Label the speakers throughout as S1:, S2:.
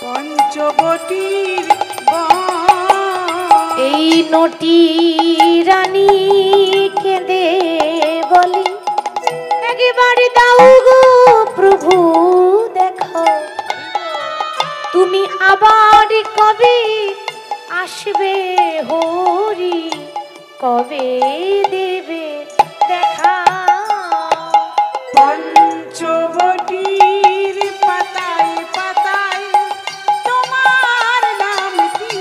S1: পঞ্চবটির
S2: এই নটি রানী কেঁদে বলে একবার দাও গো প্রভু দেখো তুমি আবার কবে আসবে হরি কবে দেবে দেখা
S1: পঞ্চবটির পাতায় পাতায় তোমার নামটি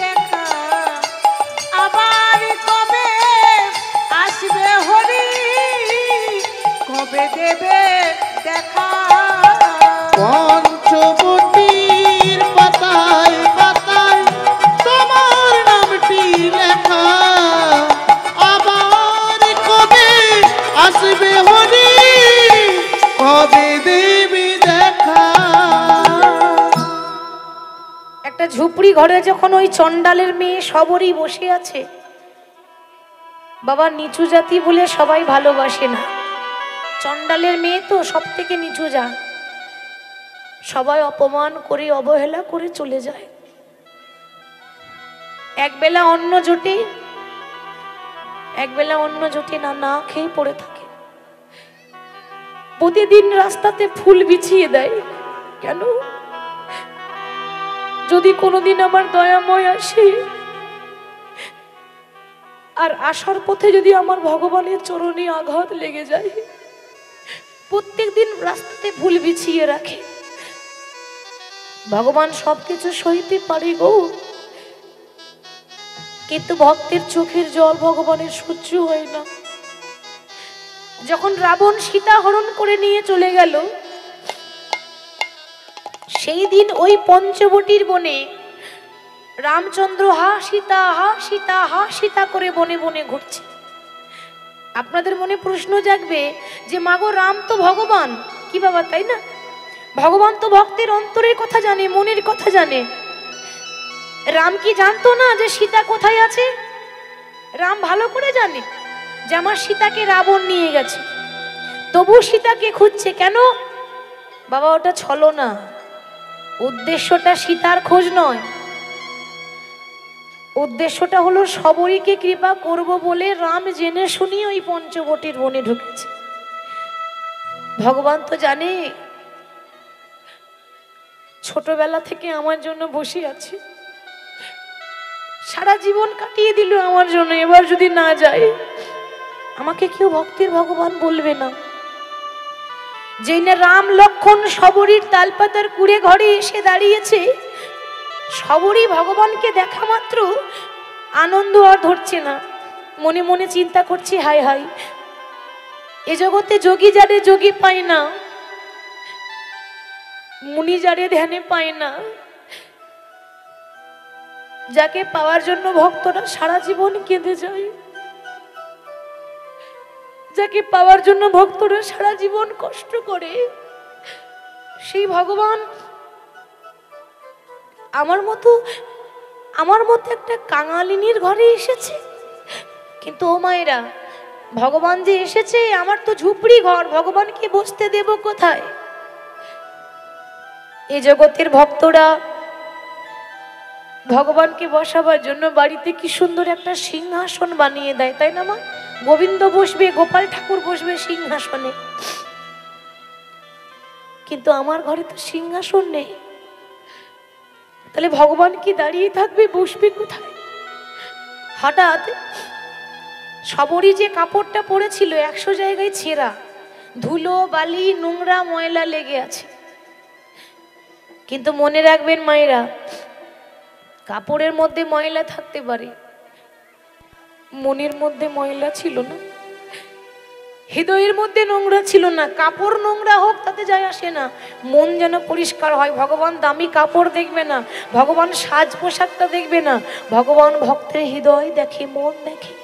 S1: লেখা আবার কবে আসবে হরি কবে দেবে দেখা
S3: পঞ্চবটির পাতায় পাতায় তোমার নামটি লেখা আবার কবে আসবে হরি কবে দেবী দেখা।
S2: একটা ঝুপড়ি ঘরে যখন ওই চণ্ডালের মেয়ে সবরই বসে আছে, বাবা নিচু জাতি বলে সবাই ভালোবাসে না, চণ্ডালের মেয়ে তো সব থেকে নিচু যা, সবাই অপমান করে অবহেলা করে চলে যায়। একবেলা অন্ন জোটে না, না খেয়ে পড়ে থাকে। প্রতিদিন রাস্তাতে ফুল বিছিয়ে দেয়, কেন? যদি কোনোদিন আমার দয়াময় আসে আর আসার পথে যদি আমার ভগবানের চরণে আঘাত লেগে যায়, প্রত্যেক দিন রাস্তাতে ফুল বিছিয়ে রাখে। ভগবান সবকিছু সইতে পারে গো, কিন্তু ভক্তের চোখের জল ভগবানের সহ্য হয় না। যখন রাবণ সীতা হরণ করে নিয়ে চলে গেল, সেই দিন ওই পঞ্চবটির বনে রামচন্দ্র হা সীতা হা সীতা হা সীতা করে বনে বনে ঘুরছে। আপনাদের মনে প্রশ্ন জাগবে যে মাগো রাম তো ভগবান, কি বাবা তাই না? ভগবান তো ভক্তের অন্তরের কথা জানে, মনের কথা জানে। রাম কি জানতো না যে সীতা কোথায় আছে? রাম ভালো করে জানে যে আমার সীতাকে রাবণ নিয়ে গেছে, তবু সীতাকে খুঁজছে কেন? বাবা ওটা ছলনা, উদ্দেশ্যটা সীতার খোঁজ নয়, উদ্দেশ্যটা হলো সবরীকে কৃপা করব বলে রাম জেনে শুনিয়ে ওই পঞ্চবটির বনে ঢুকেছে। ভগবান তো জানে ছোটবেলা থেকে আমার জন্য বসে আছে, সারা জীবন কাটিয়ে দিল আমার জন্য, এবার যদি না যায় আমাকে কেউ ভক্তির ভগবান বলবে না। যেই না রাম লক্ষণ সবরীর তালপাতার কুড়ে ঘরে এসে দাঁড়িয়েছে, সবরী ভগবানকে দেখা মাত্র আনন্দ আর ধরছে না, মনে মনে চিন্তা করছে হায় হায়, এ জগতে যোগী যারে যোগী পায় না, মুনি যারে ধ্যানে পায় না, যাকে পাওয়ার জন্য ভক্তরা সারা জীবন কেঁদে যায়, যাকে পাওয়ার জন্য ভক্তরা সারা জীবন কষ্ট করে, সেই ভগবান আমার মতো একটা কাঙালিনীর ঘরে এসেছে। কিন্তু ও মায়েরা, ভগবান যে এসেছে, আমার তো ঝুপড়ি ঘর, ভগবানকে বসতে দেব কোথায়? এই জগতের ভক্তরা ভগবানকে বসাবার জন্য বাড়িতে কি সুন্দর একটা সিংহাসন বানিয়ে দেয়, তাই না মা? গোবিন্দ বসবে, গোপাল ঠাকুর বসবে সিংহাসনে, কিন্তু আমার ঘরে তো সিংহাসন নেই। তাহলে ভগবান কি দাঁড়িয়ে থাকবে, বসবে কোথায়? হঠাৎ সবরই যে কাপড়টা পরেছিল 100 জায়গায় ছেঁড়া, ধুলো বালি নোংরা ময়লা লেগে আছে। কিন্তু মনে রাখবেন মায়েরা, কাপড়ের মধ্যে ময়লা থাকতে পারে, মনের মধ্যে ময়লা ছিল না, হৃদয়ের মধ্যে নোংরা ছিল না। কাপড় নোংরা হোক তাতে যায় আসে না, মন যেন পরিষ্কার হয়। ভগবান দামি কাপড় দেখবে না, ভগবান সাজ পোশাকটা দেখবে না, ভগবান ভক্তের হৃদয় দেখে, মন দেখে।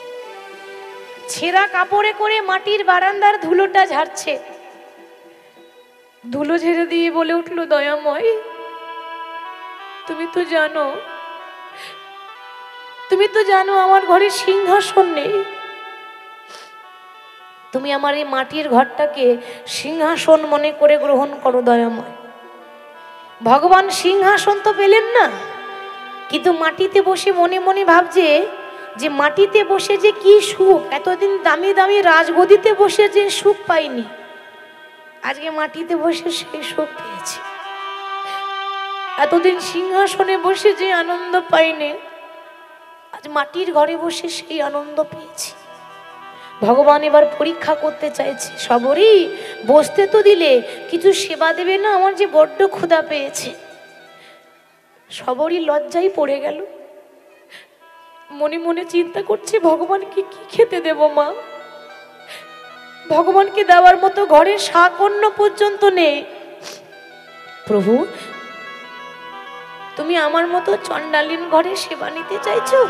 S2: ছেঁড়া কাপড়ে করে মাটির বারান্দার ধুলোটা ঝাড়ছে, ধুলো ঝেড়ে দিয়ে বলে উঠল, দয়াময় তুমি তো জানো আমার ঘরে সিংহাসন নেই, তুমি আমার এই মাটির ঘরটাকে সিংহাসন মনে করে গ্রহণ করো দয়াময়। ভগবান সিংহাসন তো পেলেন না, কিন্তু মাটিতে বসে মনে মনে ভাবছে যে মাটিতে বসে যে কি সুখ, এতদিন দামি দামি রাজগদিতে বসে যে সুখ পাইনি, আজকে মাটিতে বসে সেই সুখ পেয়েছি। এতদিন সিংহাসনে বসে যে আনন্দ পাইনি, আজ মাটির ঘরে বসে সেই আনন্দ পেয়েছি। ভগবান এবার পরীক্ষা করতে চাইছে, সবরই বসতে তো দিলে, কিছু সেবা দেবে না? আমার যে বড্ড ক্ষুধা পেয়েছে। সবরই লজ্জায় পড়ে গেল, মনে মনে চিন্তা করছে ভগবানকে কি খেতে দেব মা? ভগবানকে দেওয়ার মতো ঘরে শাক অন্ন পর্যন্ত নেই। প্রভু, তুমি আমার মতো চণ্ডালীন ঘরে সেবা নিতে চাইছো?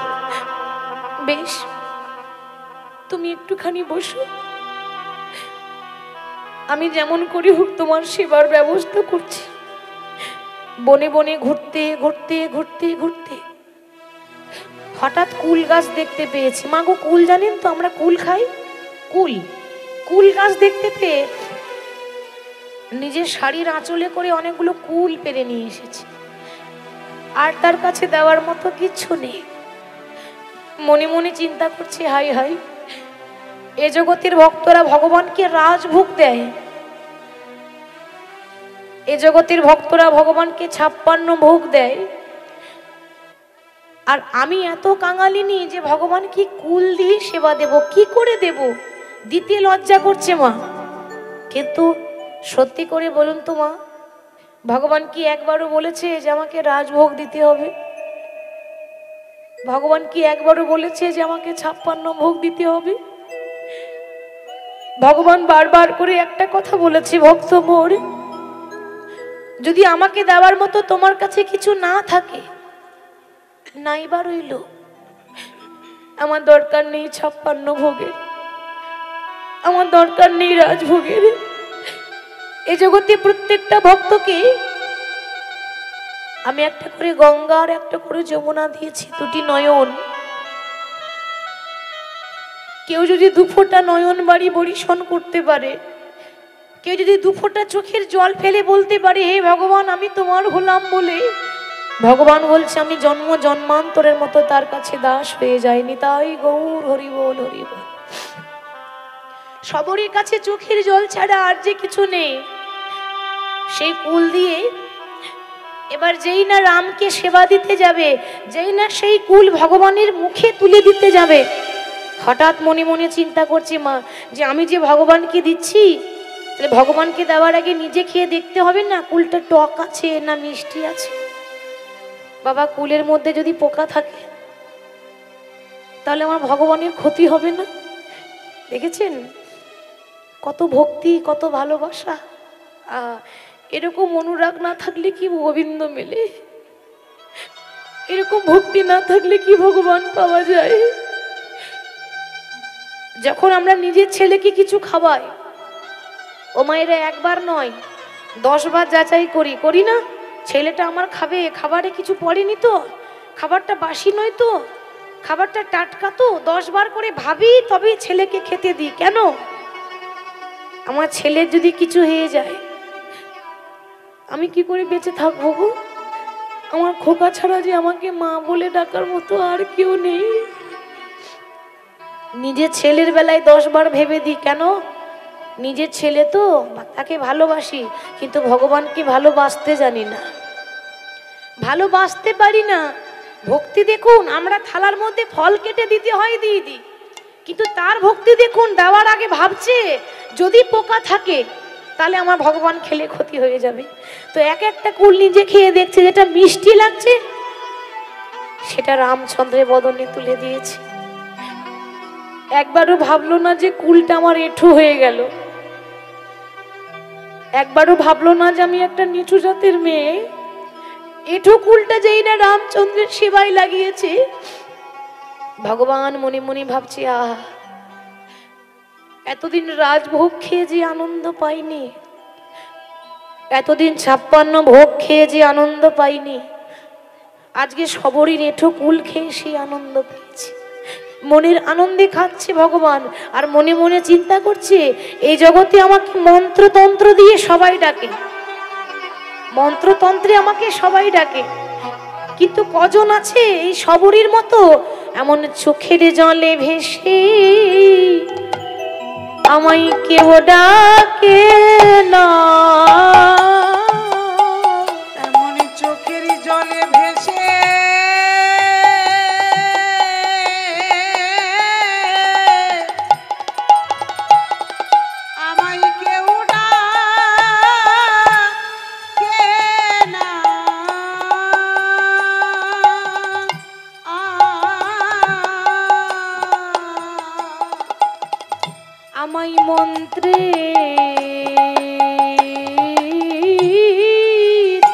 S2: বেশ, তুমি একটুখানি বসো, আমি যেমন করি হোক তোমার সেবার ব্যবস্থা করছি। বনে বনে ঘুরতে ঘুরতে ঘুরতে ঘুরতে হঠাৎ কুল গাছ দেখতে পেয়েছি। মা গো, কুল জানেন তো, আমরা কুল খাই। কুল গাছ দেখতে পেয়ে নিজের শাড়ির আঁচলে করে অনেকগুলো কুল পেরে নিয়ে এসেছি। আর তার কাছে দেওয়ার মতো কিচ্ছু নেই। মনে মনে চিন্তা করছে, হাই হাই, এ জগতের ভক্তরা ভগবানকে রাজভোগ দেয়, এ জগতের ভক্তরা ভগবানকে 56 ভোগ দেয়, আর আমি এত কাঙালিনি যে ভগবানকে কুল দিয়ে সেবা দেব। কি করে দেব? দিতে লজ্জা করছে মা। কিন্তু সত্যি করে বলুন তো মা, ভগবান কি একবারও বলেছে যে আমাকে রাজভোগ দিতে হবে? ভগবান কি একবারও বলেছে যে আমাকে 56 ভোগ দিতে হবে? ভগবান বারবার করে একটা কথা বলেছে, ভক্ত মোর, যদি আমাকে দেওয়ার মতো তোমার কাছে কিছু না থাকে, নাইবা রইল, আমার দরকার নেই 56 ভোগের, আমার দরকার নেই রাজভোগের। এই জগতে প্রত্যেকটা ভক্তকে আমি একটা করে গঙ্গা আর একটা করে যমুনা দিয়েছি, দুটি নয়ন। কেউ যদি 2 ফোঁটা নয়ন বাড়ি বরিশন করতে পারে, কেউ যদি 2 ফোঁটা চোখের জল ফেলে বলতে পারে, হে ভগবান আমি তোমার হলাম বলে, ভগবান বলছে আমি জন্ম জন্মান্তরের মতো তার কাছে দাস হয়ে যায়নি। তাই গৌর হরি বল, হরি বল। সবরের কাছে চোখের জল ছাড়া আর যে কিছু নেই। সেই কুল দিয়ে এবার যেই না রামকে সেবা দিতে যাবে, যেই না সেই কুল ভগবানের মুখে তুলে দিতে যাবে, হঠাৎ মনে মনে চিন্তা করছে মা, যে আমি যে ভগবানকে দিচ্ছি, তাহলে ভগবানকে দেওয়ার আগে নিজে খেয়ে দেখতে হবে না কুলটা টক আছে না মিষ্টি আছে। বাবা, কুলের মধ্যে যদি পোকা থাকে তাহলে আমার ভগবানের ক্ষতি হবে না? দেখেছেন কত ভক্তি, কত ভালোবাসা। এরকম অনুরাগ না থাকলে কি গোবিন্দ মেলে? এরকম ভক্তি না থাকলে কি ভগবান পাওয়া যায়? যখন আমরা নিজের ছেলেকে কিছু খাওয়াই, ও মায়েরা একবার নয় 10 বার যাচাই করি না, ছেলেটা আমার খাবে, খাবারে কিছু পড়েনি তো, খাবারটা বাসি নয় তো, খাবারটা টাটকা তো, 10 বার করে ভাবি তবেই ছেলেকে খেতে দিই। কেন? আমার ছেলের যদি কিছু হয়ে যায় আমি কি করে বেঁচে থাকবো গো? আমার খোকা ছাড়া যে আমাকে মা বলে ডাকার মতো আর কেউ নেই। নিজের ছেলের বেলায় 10 বার ভেবে দিই। কেন? নিজের ছেলে তো, তাকে ভালোবাসি, কিন্তু ভগবানকে ভালোবাসতে জানি না, ভালোবাসতে পারি না। ভক্তি দেখুন, আমরা থালার মধ্যে ফল কেটে দিতে হয় দিয়ে দিই, কিন্তু তার ভক্তি দেখুন, দেওয়ার আগে ভাবছে যদি পোকা থাকে তাহলে আমার ভগবান খেলে ক্ষতি হয়ে যাবে। তো এক একটা কুল নিজে খেয়ে দেখছে, যেটা মিষ্টি লাগছে সেটা রামচন্দ্রের বদনে তুলে দিয়েছে। একবারও ভাবলো না যে কুলটা আমার এঁঠো হয়ে গেল, একবারও ভাবলো না যে আমি একটা নিচু জাতের মেয়ে। এঁঠো কুলটা যেই না রামচন্দ্রের সেবায় লাগিয়েছে, ভগবান মনে মনে ভাবছে, আহা, এতদিন রাজভোগ খেয়ে যে আনন্দ পাইনি, এতদিন 56 ভোগ খেয়ে যে আনন্দ পাইনি, আজকে সবরই এঁঠো কুল খেয়ে সেই আনন্দ পেয়েছি। মনের আনন্দে খাচ্ছে ভগবান, আর মনে মনে চিন্তা করছে এই জগতে আমাকে মন্ত্রতন্ত্র দিয়ে সবাই ডাকে, মন্ত্রতন্ত্রে আমাকে সবাই ডাকে, কিন্তু কজন আছে এই সবরীর মতো এমন চোখের জলে ভেসে আমায় কেউ ডাকে না।
S1: এমন চোখের জলে ভেসে আমায় কেউ ডাকে না।
S2: আমায় মন্ত্রে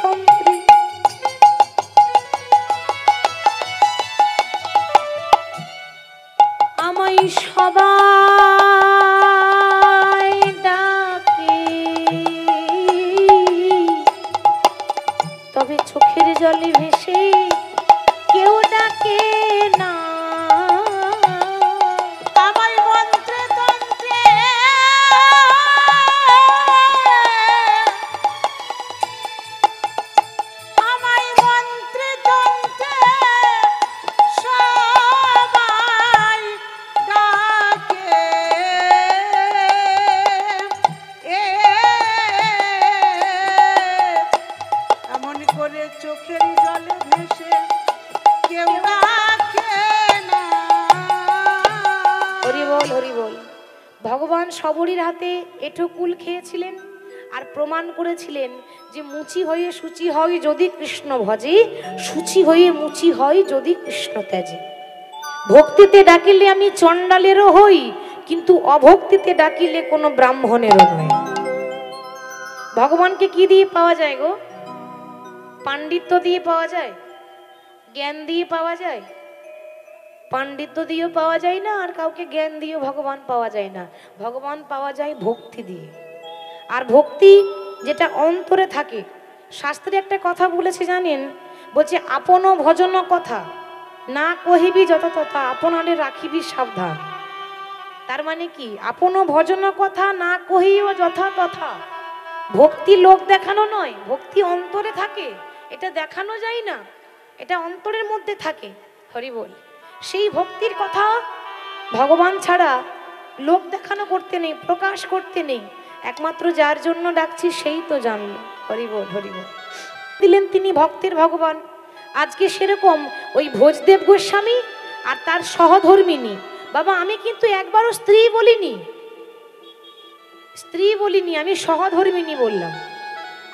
S2: তন্ত্রে আমায় সবাই ডাকে, তবে চোখের জলে ভেসে কেউ ডাকে না।
S1: আমায় মন্ত্রে তন্ত্রে আমায় মন্ত্রে তন্ত্রে সবাই ডাকে। এমন করে চোখের জলে ভেসে কেউ ডাকে না।
S2: হরি বল, হরি বল। ভগবান সবরীর হাতে এঁঠো কুল খেয়েছিলেন আর প্রমাণ করেছিলেন যে মুচি হয়ে সূচি হয় যদি কৃষ্ণ ভজে, সূচি হয়ে মুচি হয় যদি কৃষ্ণ ত্যাজে। ভক্তিতে ডাকিলে আমি চণ্ডালেরও হই, কিন্তু অভক্তিতে ডাকিলে কোনো ব্রাহ্মণেরও নয়। ভগবানকে কি দিয়ে পাওয়া যায় গো? পাণ্ডিত্য দিয়ে পাওয়া যায়, জ্ঞান দিয়ে পাওয়া যায়? পাণ্ডিত্য দিয়েও পাওয়া যায় না, আর কাউকে জ্ঞান দিয়েও ভগবান পাওয়া যায় না। ভগবান পাওয়া যায় ভক্তি দিয়ে। আর ভক্তি যেটা অন্তরে থাকে, শাস্ত্রে একটা কথা বলেছে জানেন, বলছে আপন ভজন কথা না কহিবি যত তথা আপনারে রাখিবি সাবধান। তার মানে কি? আপন ভজন কথা না কহিও যথা তথা। ভক্তি লোক দেখানো নয়, ভক্তি অন্তরে থাকে, এটা দেখানো যায় না, এটা অন্তরের মধ্যে থাকে। হরি বল। সেই ভক্তির কথা ভগবান ছাড়া লোক দেখানো করতে নেই, প্রকাশ করতে নেই। একমাত্র যার জন্য ডাকছি সেই তো জানলো। হরি বল, হরি বল। দিলেন তিনি ভক্তের ভগবান। আজকে সেরকম ওই ভোজদেব গোস্বামী আর তার সহধর্মিনী। বাবা, আমি কিন্তু একবারও স্ত্রী বলিনি, স্ত্রী বলিনি, আমি সহধর্মিনী বললাম।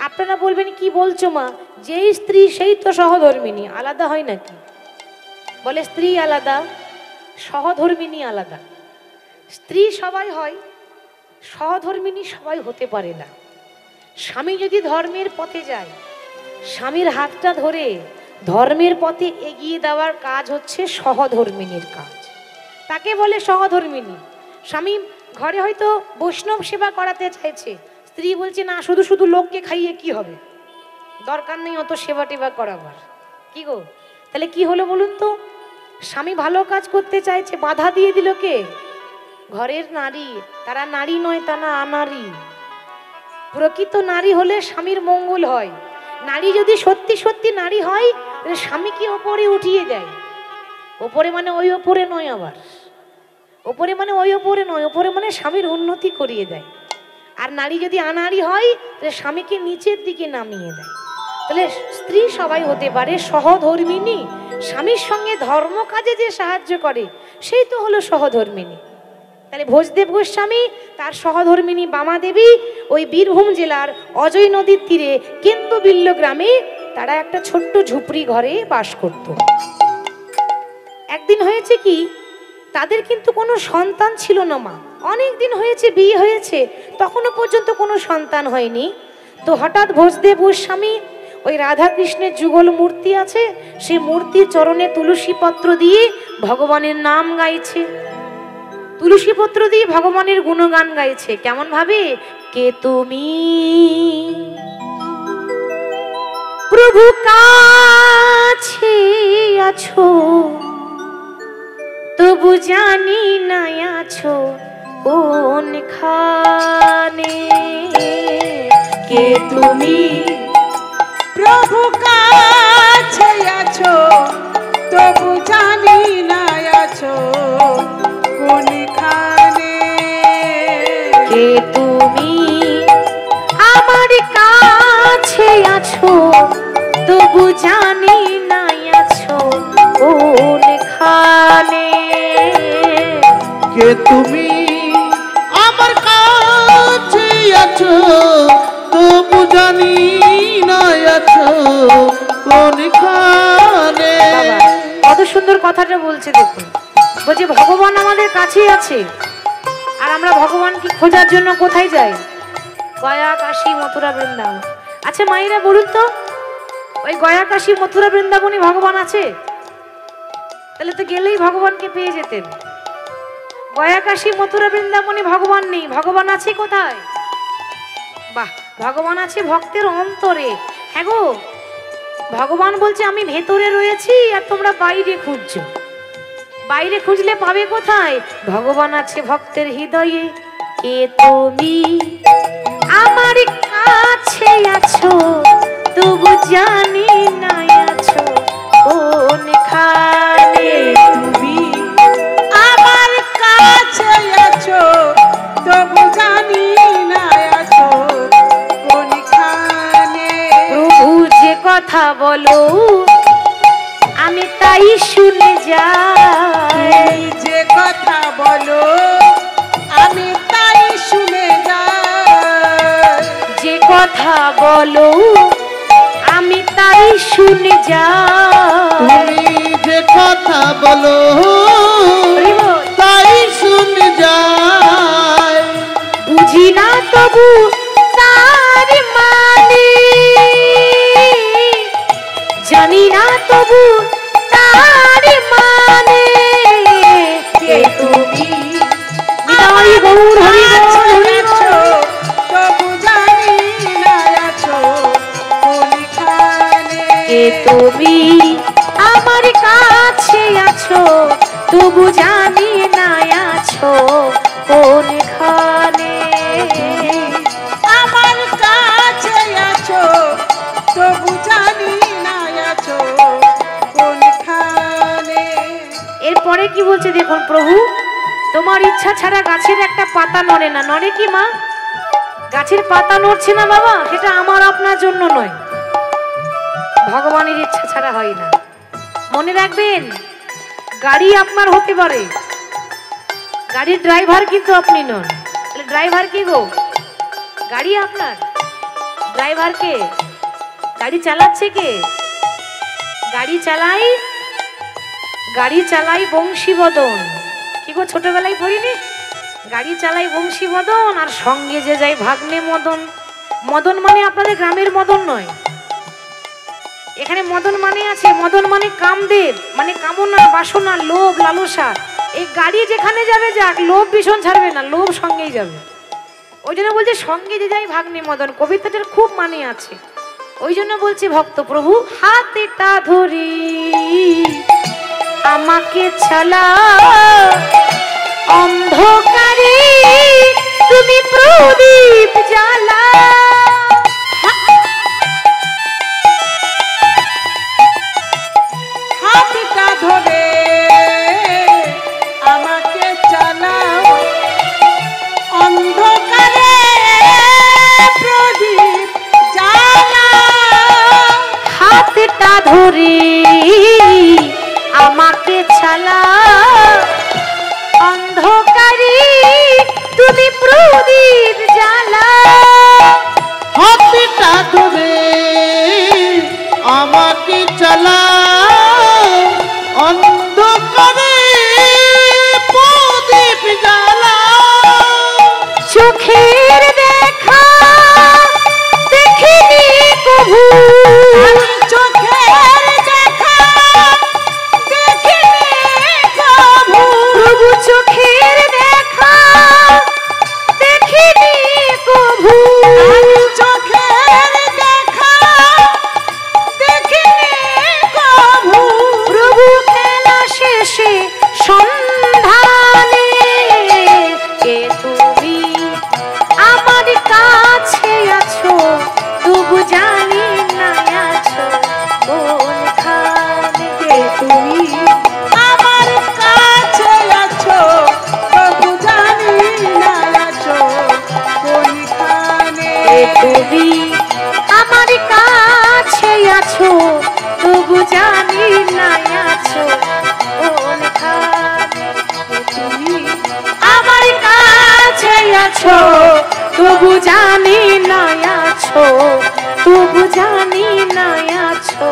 S2: আপনারা বলবেন কি বলছো মা? যেই স্ত্রী সেই তো সহধর্মিনী, আলাদা হয় নাকি? বলে স্ত্রী আলাদা, সহধর্মিনী আলাদা। স্ত্রী সবাই হয়, সহধর্মিনী সবাই হতে পারে না। স্বামী যদি ধর্মের পথে যায়, স্বামীর হাতটা ধরে ধর্মের পথে এগিয়ে দেওয়ার কাজ হচ্ছে সহধর্মিনীর কাজ, তাকে বলে সহধর্মিনী। স্বামী ঘরে হয়তো বৈষ্ণব সেবা করাতে চাইছে, স্ত্রী বলছে না, শুধু শুধু লোককে খাইয়ে কি হবে, দরকার নেই অত সেবা টেবা করাবার। কি গো, তাহলে কি হলো বলুন তো? স্বামী ভালো কাজ করতে চাইছে, বাধা দিয়ে দিল কে? ঘরের নারী। তারা নারী নয়, তারা আনারী। প্রকৃত নারী হলে স্বামীর মঙ্গল হয়। নারী যদি সত্যি সত্যি নারী হয়, তাহলে স্বামীকে ওপরে উঠিয়ে দেয়। ওপরে মানে ওই ওপরে নয়, আবার ওপরে মানে ওই ওপরে নয়, ওপরে মানে স্বামীর উন্নতি করিয়ে দেয়। আর নারী যদি আনারী হয়, তাহলে স্বামীকে নিচের দিকে নামিয়ে দেয়। তাহলে স্ত্রী সবাই হতে পারে সহধর্মিনী। স্বামীর সঙ্গে ধর্ম কাজে যে সাহায্য করে সেই তো হলো সহধর্মিনী। তাহলে ভোজদেব গোস্বামী তার সহধর্মিনী বামা দেবী ওই বীরভূম জেলার অজয় নদীর তীরে কেন্দুবিল্ল গ্রামে তারা একটা ছোট্ট ঝুপড়ি ঘরে বাস করত। একদিন হয়েছে কি, তাদের কিন্তু কোনো সন্তান ছিল না মা। অনেক দিন হয়েছে বিয়ে হয়েছে, তখনও পর্যন্ত কোনো সন্তান হয়নি। তো হঠাৎ ভোজদেব গোস্বামী ওই রাধা কৃষ্ণের যুগল মূর্তি আছে, সেই মূর্তির চরণে তুলসী পত্র দিয়ে ভগবানের নাম গাইছে, তুলসী পত্র দিয়ে ভগবানের গুণগান গাইছে। কেমন ভাবে? কে তুমি প্রভু কাছে আছো, তবু জানি না আছো কোনখানে। কে তুমি
S1: প্রভু কাছে আছো তবু জানি না আছো কোনখানে।
S2: কে তুমি আমার কাছে আছো তবু জানি না আছো কোনখানে।
S3: কে তুমি আমার কাছে আছো তবু জানি না আছো কোনখানে।
S2: কত সুন্দর কথাটা বলছে দেখুন, বলছে ভগবান আমাদের কাছেই আছে আর আমরা ভগবানকে খোঁজার জন্য কোথায় যাই? গয়া, কাশী, মথুরা, বৃন্দাবন। আচ্ছা মায়েরা বলুন তো, ওই গয়া, কাশী, মথুরা, বৃন্দাবনে ভগবান আছে? তাহলে তো গেলেই ভগবানকে পেয়ে যেতেন। গয়া, কাশী, মথুরা, বৃন্দাবনে ভগবান নেই, ভগবান আছে কোথায়? বাহ, ভগবান আছে ভক্তের অন্তরে। হ্যাঁ গো, ভগবান বলছে আমি ভেতরে রয়েছি আর তোমরা বাইরে খুঁজছো। বাইরে খুঁজলে পাবে কোথায়? ভগবান আছে ভক্তের হৃদয়ে। কে তুমি আমার কাছে আছো তবু জানি না আছো কোনখানে।
S1: তুমি আমার কাছে আছো তবু জানি না আছো কোনখানে।
S2: প্রভু যে কথা বলো আমি তাই শুনে যাই।
S1: তুমি যে কথা বলো আমি তাই শুনে যাই।
S2: যে কথা বলো আমি তাই শুনে যাই।
S3: তুমি যে কথা বলো তাই শুনে যায়।
S2: বুঝি না তবু তার মানে, জানি না তবু তার মানে। কে তুমি নিতাই গৌর হরি বল, হরি বল।
S1: তবু জানি না আছো কোনখানে।
S2: কে তুমি আমার কাছে আছো তবু জানি না আছো কোনখানে।
S1: আমার কাছে আছো তবু জানি না আছো কোনখানে।
S2: এরপরে কি বলছে দেখুন, প্রভু তোমার ইচ্ছা ছাড়া গাছের একটা পাতা নড়ে না। নড়ে কি মা? গাছের পাতা নড়ছে না বাবা, সেটা আমার আপনার জন্য নয়, ভগবানের ইচ্ছা ছাড়া হয় না। মনে রাখবেন, গাড়ি আপনার হতে পারে, গাড়ির ড্রাইভার কিন্তু আপনি নন। তাহলে ড্রাইভার কি গো? গাড়ি আপনার, ড্রাইভার কে? গাড়ি চালাচ্ছে কে? গাড়ি চালাই বংশীবদন। কি গো, ছোটবেলায় পড়িনি? গাড়ি চালাই বংশীবদন আর সঙ্গে যে যায় ভাগ্নে মদন। মদন মানে আপনাদের গ্রামের মদন নয়, এখানে মদন মানে আছে, মদন মানে কামদেব, মানে কামনা, বাসনা, লোভ, লালসা। এই গাড়ি যেখানে যাবে যাক, লোভ ভীষণ ছাড়বে না, লোভ সঙ্গেই যাবে। ওই জন্য বলছে সঙ্গে যে যাই ভাগ্নে মদন, কবিতাটার খুব মানে আছে। ওই জন্য বলছি ভক্ত প্রভু হাতেটা ধরি আমাকে ছালা, অন্ধকারে তুমি প্রদীপ জ্বালা।
S1: হাতটা ধরে আমাকে চালাও, অন্ধকারে প্রদীপ জ্বালাও।
S2: হাতটা ধরে আমাকে ছালা, অন্ধকারে তুমি প্রদীপ জ্বালা।
S3: হাতটা ধরে আমাকে চালা, অন্ধকারে প্রদীপ জ্বালা।
S2: চোখের দেখা দেখিনি প্রভু,
S1: চোখের দেখা দেখিনি প্রভু।
S2: প্রভু চোখের দেখা দেখিনি প্রভু।
S1: চোখের দেখা দেখিনি প্রভু। তুমি আমার কাছে আছো তবু জানি না আছো কোনখানে।
S2: তুমি আমার কাছে আছো তবু জানি না আছো কোনখানে।
S1: তুমি
S2: আমার কাছে আছো তবু জানি না আছো, তবু জানি না আছো,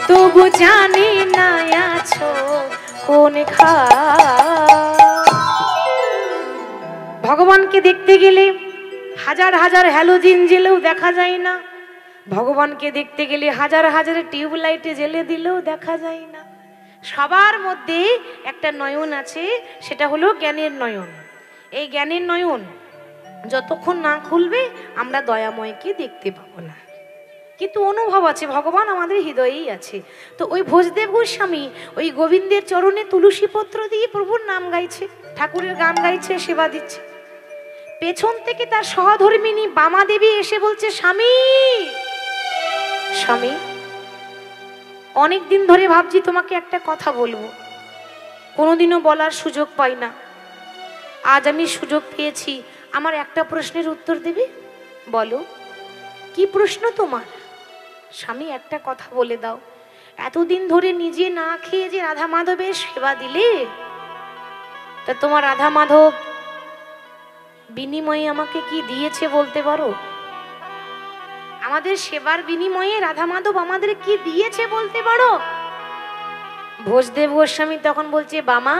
S2: তবু জানি না আছো কোনখানে। ভগবানকে দেখতে গেলে হাজার হাজার হ্যালোজিন জ্বেলেও দেখা যায় না, ভগবানকে দেখতে গেলে হাজার হাজার টিউবলাইটে জ্বেলে দিলেও দেখা যায় না। সবার মধ্যে একটা নয়ন আছে, সেটা হলো জ্ঞানের নয়ন। এই জ্ঞানের নয়ন যতক্ষণ না খুলবে আমরা দয়াময়কে দেখতে পাবো না, কিন্তু অনুভব আছে ভগবান আমাদের হৃদয়েই আছে। তো ওই ভোজদেব গোস্বামী ওই গোবিন্দের চরণে তুলসী পত্র দিয়ে প্রভুর নাম গাইছে, ঠাকুরের গান গাইছে, সেবা দিচ্ছে। পেছন থেকে তার সহধর্মিনী বামা দেবী এসে বলছে, স্বামী স্বামী, অনেকদিন ধরে ভাবছি তোমাকে একটা কথা বলবো, কোনোদিনও বলার সুযোগ পাই না, আজ আমি সুযোগ পেয়েছি, আমার একটা প্রশ্নের উত্তর দেবে? বলো কি প্রশ্ন তোমার? স্বামী একটা কথা বলে দাও, এতদিন ধরে নিজে না খেয়ে যে রাধা মাধবের সেবা দিলে, তা তোমার রাধা মাধব বিনিময়ে আমাকে কি দিয়েছে বলতে পারো? আমাদের সেবার বিনিময়ে রাধা মাধব আমাদের কি দিয়েছে বলতে পারো? ভোজদেব গোস্বামী তখন বলছে, বামা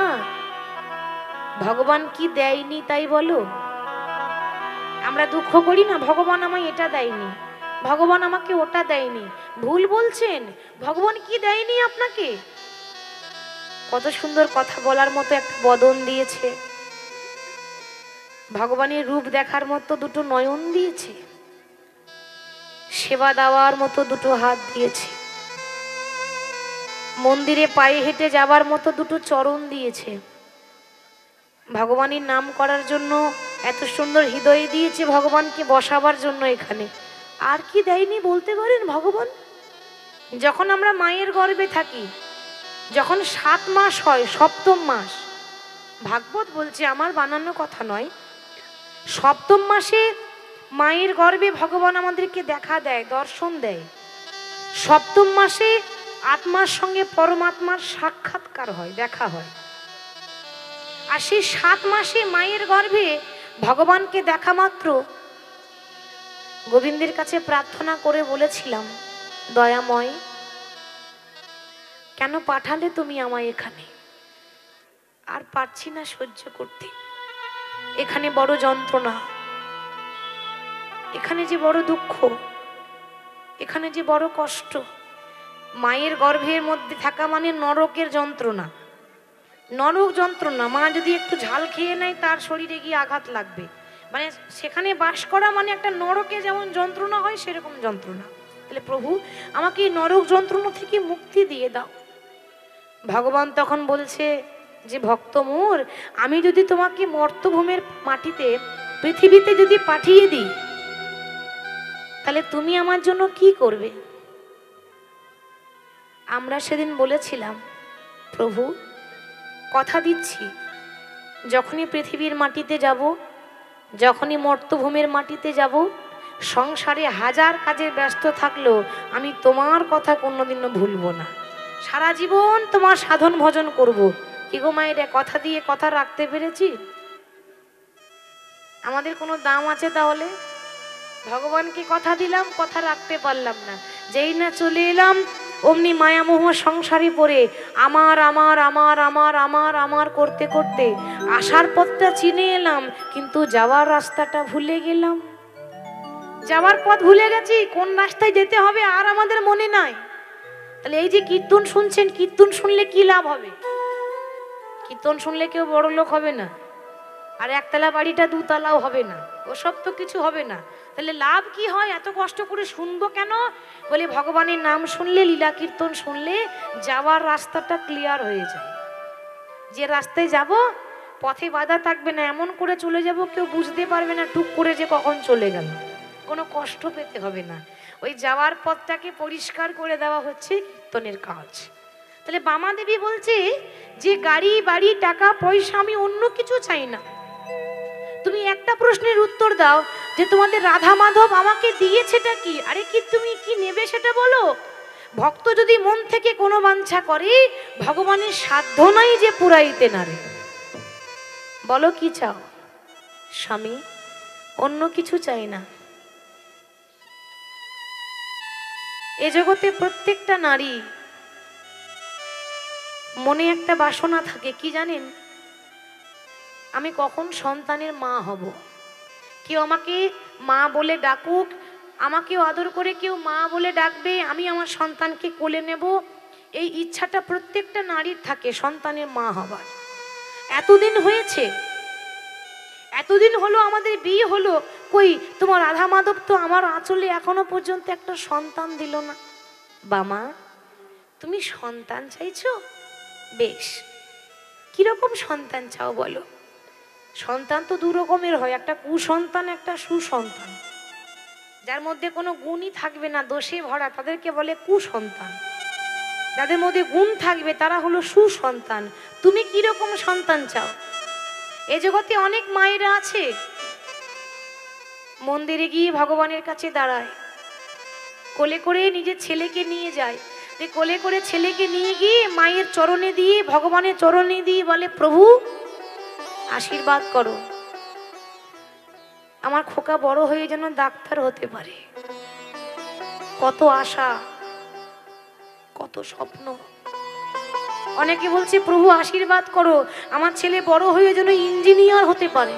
S2: ভগবান কি দেয়নি তাই বলো? আমরা দুঃখ করি না, ভগবান আমায় এটা দেয়নি, ভগবান আমাকে ওটা দেয়নি। ভুল বলছেন, ভগবান কি দেয়নি আপনাকে? কত সুন্দর কথা বলার মতো একটা বদন দিয়েছে, ভগবানের রূপ দেখার মতো দুটো নয়ন দিয়েছে, সেবা দেওয়ার মতো দুটো হাত দিয়েছে, মন্দিরে পায়ে হেঁটে যাবার মতো দুটো চরণ দিয়েছে, ভগবানের নাম করার জন্য এত সুন্দর হৃদয় দিয়েছে, ভগবানকে বসাবার জন্য এখানে। আর কি দেয়নি বলতে পারেন ভগবান? যখন আমরা মায়ের গর্ভে থাকি, যখন 7 মাস হয়, সপ্তম মাস, ভাগবত বলছে, আমার বানানো কথা নয়, সপ্তম মাসে মায়ের গর্ভে ভগবান আমাদেরকে দেখা দেয়, দর্শন দেয়। সপ্তম মাসে আত্মার সঙ্গে পরমাত্মার সাক্ষাৎকার হয়, দেখা হয়। আর সেই 7 মাসে মায়ের গর্ভে ভগবানকে দেখা মাত্র গোবিন্দের কাছে প্রার্থনা করে বলেছিলাম, দয়াময় কেন পাঠালে তুমি আমায় এখানে? আর পারছি না সহ্য করতে, এখানে বড় যন্ত্রণা, এখানে যে বড় দুঃখ, এখানে যে বড় কষ্ট। মায়ের গর্ভের মধ্যে থাকা মানে নরকের যন্ত্রণা, নরক যন্ত্রণা। মা যদি একটু ঝাল খেয়ে নেয় তার শরীরে গিয়ে আঘাত লাগবে, মানে সেখানে বাস করা মানে একটা নরকে যেমন যন্ত্রণা হয় সেরকম যন্ত্রণা। তাহলে প্রভু আমাকে এই নরক যন্ত্রণা থেকে মুক্তি দিয়ে দাও। ভগবান তখন বলছে যে, ভক্ত মোর, আমি যদি তোমাকে মর্তভূমের মাটিতে, পৃথিবীতে যদি পাঠিয়ে দিই, তাহলে তুমি আমার জন্য কি করবে? আমরা সেদিন বলেছিলাম, প্রভু কথা দিচ্ছি, যখনই পৃথিবীর মাটিতে যাব, যখনই মর্তভূমির মাটিতে যাব, সংসারে হাজার কাজে ব্যস্ত থাকলেও আমি তোমার কথা কোনোদিনও ভুলবো না, সারা জীবন তোমার সাধন ভজন করব। কি গো মায়ের, কথা দিয়ে কথা রাখতে পেরেছি? আমাদের কোনো দাম আছে তাহলে? ভগবানকে কথা দিলাম, কথা রাখতে পারলাম না, যেই না চলে এলাম অমনি মায়ামোহ সংসারে পড়ে আমার আমার আমার আমার আমার আমার করতে করতে আসার পথটা চিনে এলাম, কিন্তু যাওয়ার রাস্তাটা ভুলে গেলাম। যাওয়ার পথ ভুলে গেছি, কোন রাস্তায় যেতে হবে আর আমাদের মনে নাই। তাহলে এই যে কীর্তন শুনছেন, কীর্তন শুনলে কি লাভ হবে? কীর্তন শুনলে কেউ বড় লোক হবে না, আর একতলা বাড়িটা দুতলাও হবে না, ওসব তো কিছু হবে না। তাহলে লাভ কি হয়? এত কষ্ট করে শুনবো কেন? বলে ভগবানের নাম শুনলে, লীলা কীর্তন শুনলে যাওয়ার রাস্তাটা ক্লিয়ার হয়ে যায়। যে রাস্তায় যাব পথে বাধা থাকবে না, এমন করে চলে যাব কেউ বুঝতে পারবে না টুক করে যে কখন চলে গেল, কোনো কষ্ট পেতে হবে না। ওই যাওয়ার পথটাকে পরিষ্কার করে দেওয়া হচ্ছে কীর্তনের কাজ। তো তাহলে বামা দেবী বলছে যে গাড়ি বাড়ি টাকা পয়সা আমি অন্য কিছু চাই না। তুমি একটা প্রশ্নের উত্তর দাও যে তোমাদের রাধা মাধব আমাকে দিয়েছেটা কি? আরে কি তুমি কি নেবে সেটা বলো। ভক্ত যদি মন থেকে কোনো বাঞ্ছা করে, ভগবানের সাধ্য নাই যে পুরাইতে নারে। বলো কি চাও? স্বামী, অন্য কিছু চাই না। এ জগতে প্রত্যেকটা নারী মনে একটা বাসনা থাকে, কি জানেন? আমি কখন সন্তানের মা হব, কেউ আমাকে মা বলে ডাকুক, আমাকেও আদর করে কেউ মা বলে ডাকবে, আমি আমার সন্তানকে কোলে নেব। এই ইচ্ছাটা প্রত্যেকটা নারীর থাকে সন্তানের মা হবার। এতদিন হয়েছে, এতদিন হলো আমাদের বিয়ে হলো, কই তোমার রাধা মাধব তো আমার আঁচলে এখনো পর্যন্ত একটা সন্তান দিল না। বামা, তুমি সন্তান চাইছো? বেশ, কিরকম সন্তান চাও বলো? সন্তান তো দু রকমের হয়, একটা কুসন্তান, একটা সুসন্তান। যার মধ্যে কোনো গুণই থাকবে না, দোষে ভরা, তাদেরকে বলে কুসন্তান। যাদের মধ্যে গুণ থাকবে তারা হলো সুসন্তান। তুমি কিরকম সন্তান চাও? এ জগতে অনেক মায়েরা আছে, মন্দিরে গিয়ে ভগবানের কাছে দাঁড়ায়, কোলে করে নিজের ছেলেকে নিয়ে যায়, কোলে করে ছেলেকে নিয়ে গিয়ে মায়ের চরণে দিয়ে, ভগবানের চরণে দিয়ে বলে, প্রভু আশীর্বাদ করো, আমার খোকা বড় হয়ে যেন ডাক্তার হতে পারে। কত আশা, কত স্বপ্ন। অনেকে বলছে, প্রভু আশীর্বাদ করো, আমার ছেলে বড় হয়ে যেন ইঞ্জিনিয়ার হতে পারে।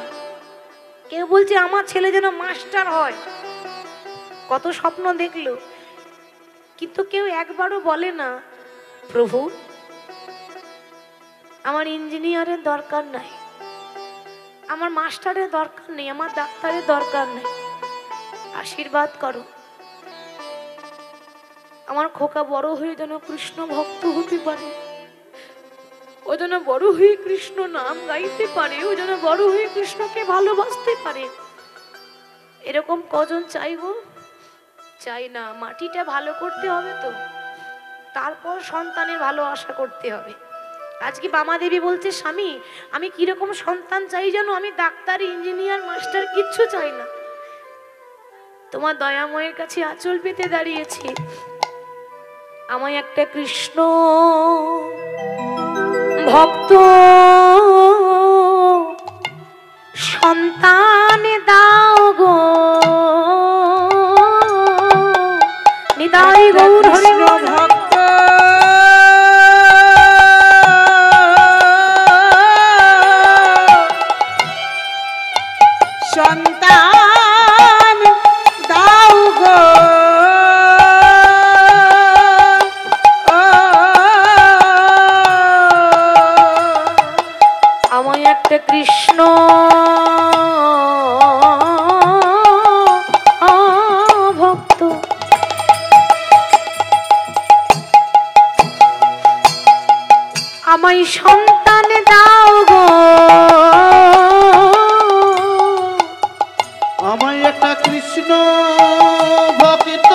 S2: কেউ বলছে আমার ছেলে যেন মাস্টার হয়। কত স্বপ্ন দেখলো, কিন্তু কেউ একবারও বলে না, প্রভু আমার ইঞ্জিনিয়ারের দরকার নাই, আমার মাস্টারের দরকার নেই, আমার ডাক্তারের দরকার নেই, আশীর্বাদ করো, আমার খোকা বড় হয়ে যেন কৃষ্ণ ভক্ত হতে পারে, ও যেন বড় হয়ে কৃষ্ণ নাম গাইতে পারে, ও যেন বড় হয়ে কৃষ্ণকে ভালোবাসতে পারে। এরকম কজন চাইবো? চাই না। মাটিটা ভালো করতে হবে তো, তারপর সন্তানের ভালো আশা করতে হবে। আজকে বামা দেবী বলছে, স্বামী আমি কিরকম সন্তান চাই জানো? আমি ডাক্তার, ইঞ্জিনিয়ার, মাস্টার কিচ্ছু চাই না। তোমার দয়াময়ের কাছে আঁচল পেতে দাঁড়িয়েছি, আমায় একটা কৃষ্ণ ভক্ত সন্তান দাও গো। নিতাই গৌর হরি বল।
S1: ভক্ত সন্তান দাও গো।
S2: আমায় একটা কৃষ্ণ ভক্ত আমায় সন্তান দাও গো।
S3: আমায় একটা কৃষ্ণ ভক্ত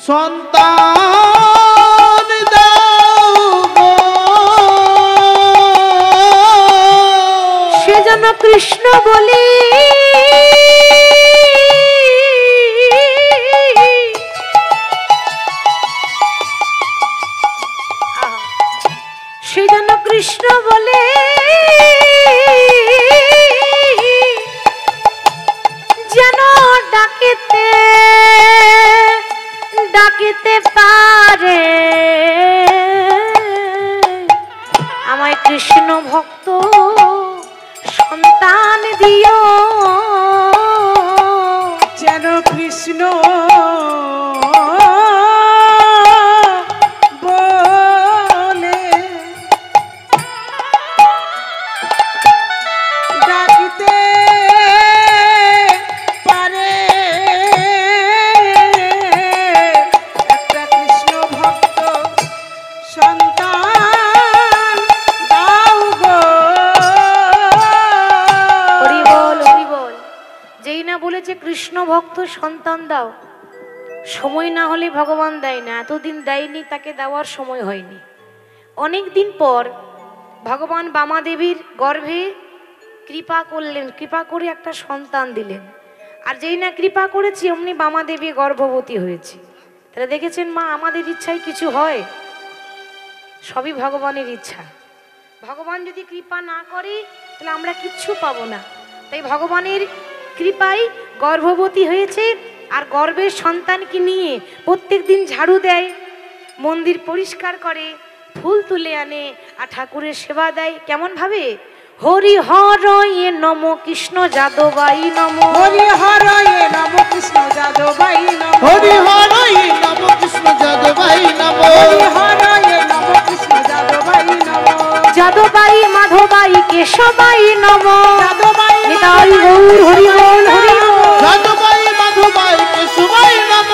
S3: সন্তান দাও গো।
S2: সে যেন কৃষ্ণ বলি সে যেন কৃষ্ণ বলে যেন ডাকিতে ডাকিতে পারে। আমায় কৃষ্ণ ভক্ত সন্তান দিও,
S1: যেন কৃষ্ণ বলে ডাকিতে পারে। একটা কৃষ্ণ ভক্ত সন্তান দাও গো।
S2: হরি বলেছে কৃষ্ণ ভক্ত সন্তান দাও, সময় না হলে ভগবান দেয় না, এতদিন দেয়নি, তাকে দেওয়ার সময় হয়নি। অনেক দিন পর ভগবান বামাদেবীর গর্ভে কৃপা করলেন, কৃপা করে একটা সন্তান দিলেন। আর যেই না কৃপা করেছি অমনি বামাদেবী গর্ভবতী হয়েছে। তাহলে দেখেছেন মা, আমাদের ইচ্ছায় কিছু হয়? সবই ভগবানের ইচ্ছা। ভগবান যদি কৃপা না করে তাহলে আমরা কিচ্ছু পাবো না। তাই ভগবানের কৃপায় গর্ভবতী হয়েছে, আর গর্ভের সন্তানকে নিয়ে প্রত্যেক দিন ঝাড়ু দেয়, মন্দির পরিষ্কার করে, ফুল তুলে আনে, আর ঠাকুরের সেবা দেয়। কেমন ভাবে? হরি হরয়ে নম কৃষ্ণ যাদবাই নম,
S1: হরি হরয়ে নম কৃষ্ণ যাদবাই নম,
S3: হরি হরয়ে নম কৃষ্ণ যাদবাই নম,
S1: হরি হরয়ে নম কৃষ্ণ যাদবাই নম,
S2: যাদবাই মাধবাই কেশবাই নম,
S1: যাদবাই
S2: নিতাই গৌর হরি বল হরি বল।
S3: যাদবাই মাধবাই কেশবাই নম,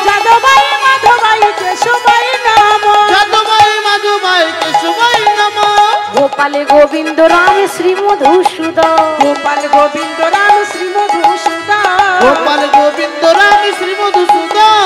S1: যাদবাই মাধবাই কেশবাই নম,
S3: যাদবাই মাধবাই কেশবাই নম,
S2: গোপালে গোবিন্দ রাম শ্রী মধুসূদন,
S1: গোপাল গোবিন্দ রাম শ্রী মধুসূদন,
S3: গোপাল গোবিন্দ রাম শ্রী মধুসূদন,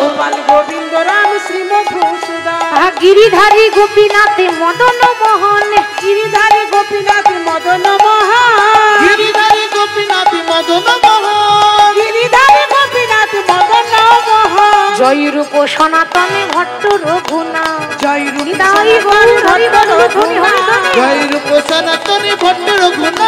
S1: গোপাল গোবিন্দ রাম শ্রী মধুসূদন,
S2: গিরিধারী গোপীনাথে মদন মোহন,
S1: গিরিধারী গোপীনাথ মদন মোহন,
S3: গিরিধারী গোপীনাথ মদন মোহন,
S1: গিরিধারী গোপীনাথ মদন মোহন,
S2: জয় রূপ সনাতনে ভট্ট রঘুনাথ,
S1: জয় রূপ
S2: নিতাই গৌর হরি বল ধ্বনি হরি ধ্বনি।
S3: জয় রূপ সনাতনী ভট্ট রঘুনাথ,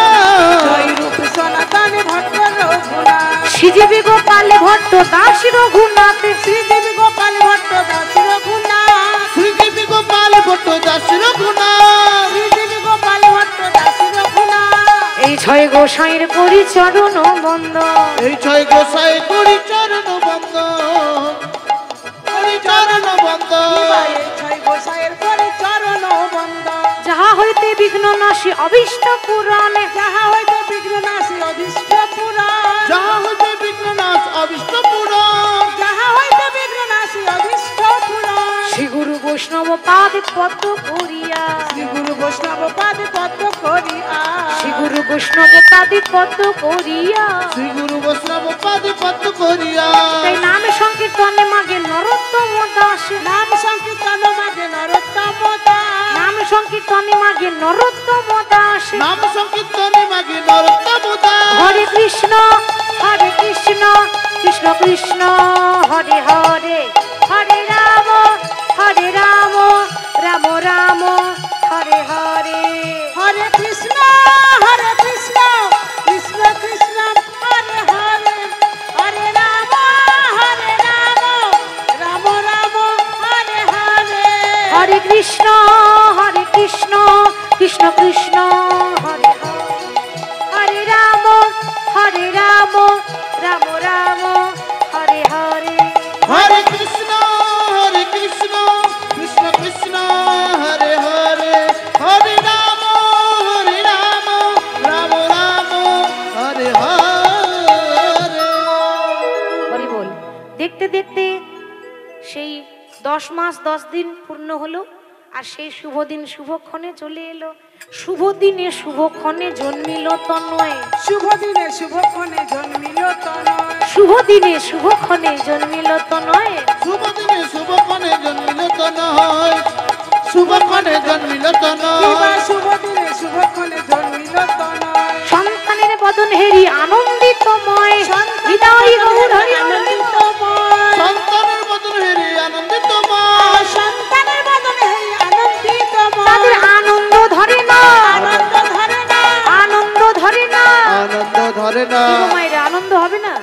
S1: জয় রূপ সনাতন ভট্ট রঘুনাথ,
S2: শ্রীজীবী গোপালে ভট্ট দাস রঘুনাথ,
S1: শ্রীদেবী গোপাল ভট্ট দাস রঘুনাথ,
S3: শ্রীদেবী গোপাল ভট্ট দাস রঘুনাথ,
S1: শ্রীদেবী গোপাল ভট্ট দাস রঘুনাথ,
S2: এই ছয় গোসাইয়ের করি চরণ বন্দন,
S3: এই ছয় গোসাই করি চরণ বন্দন, করি চরণ বন্দন,
S1: এই ছয় গোসাইয়ের করে চরণ বন্দন,
S2: যাহা হইতে বিঘ্ন নাশী অভীষ্ট পুরাণে,
S1: যাহা হইতে বিঘ্ন নাশী অভীষ্ট পুরাণ,
S3: যাহা হইতে বিঘ্ননাশ অভীষ্ট পুরাণ,
S1: যাহা হইতে বিঘ্ন নাশী অভীষ্ট পুরাণ,
S2: শ্রী গুরু বৈষ্ণব পাদ পদ্ম করিয়া,
S1: শ্রী গুরু বৈষ্ণব পাদে পদ্ম করিয়া,
S2: শ্রী গুরু বৈষ্ণব পাদ পদ্ম করিয়া,
S3: শ্রী গুরু বৈষ্ণব পাদে পদ্ম করিয়া,
S2: তাই নাম সংকীর্তনে মাগে নরোত্তম দাস,
S1: নাম সংকীর্তন মাঝে নরোত্তম দাস,
S2: নাম সংকীর্তনে মাগে নরোত্তম দাস।
S3: নাম সংকীর্তনে মাগে নরোত্তম দাস,
S2: হরে কৃষ্ণ কৃষ্ণ কৃষ্ণ হরে হরে, হরে রাম রাম রাম হরে হরে।
S1: হরে কৃষ্ণ কৃষ্ণ কৃষ্ণ হরে হরে, হরে রাম রাম রাম হরে হরে,
S2: হরে কৃষ্ণ কৃষ্ণ কৃষ্ণ হরে হরে, হরে রাম রাম রাম হরে হরে।
S3: হরে কৃষ্ণ কৃষ্ণ কৃষ্ণ হরে হরে, হরে রাম রাম রাম হরে হরে।
S2: হরি বল। দেখতে দেখতে সেই 10 মাস 10 দিন পূর্ণ হলো, আর সেই শুভ দিন শুভক্ষণে চলে এলো। শুভ দিনে শুভক্ষণে জন্মিল তন্ময়,
S1: শুভ দিনে শুভক্ষণে জন্মিল তনয়,
S2: শুভ দিনে শুভক্ষণে জন্মিল তনয়,
S3: শুভ দিনে শুভক্ষণে জন্মিল তনয়, শুভক্ষণে জন্মিল তনয়,
S1: কিবা শুভ দিনে শুভক্ষণে জন্মিল তনয়,
S2: সন্তানের বদন হেরি আনন্দিতময়, হৃদয় গৌর হরি বল।
S1: আনন্দিতময়,
S3: সন্তানের বদন হেরে আনন্দিতময়,
S1: সন্তানের বদনে হেরি আনন্দিতময়,
S2: তাদের আনন্দ ধরে না,
S1: আনন্দ ধরে না,
S2: আনন্দ ধরে না।
S3: আনন্দ ধরে না,
S2: কি গো মায়েরা, আনন্দ হবে না?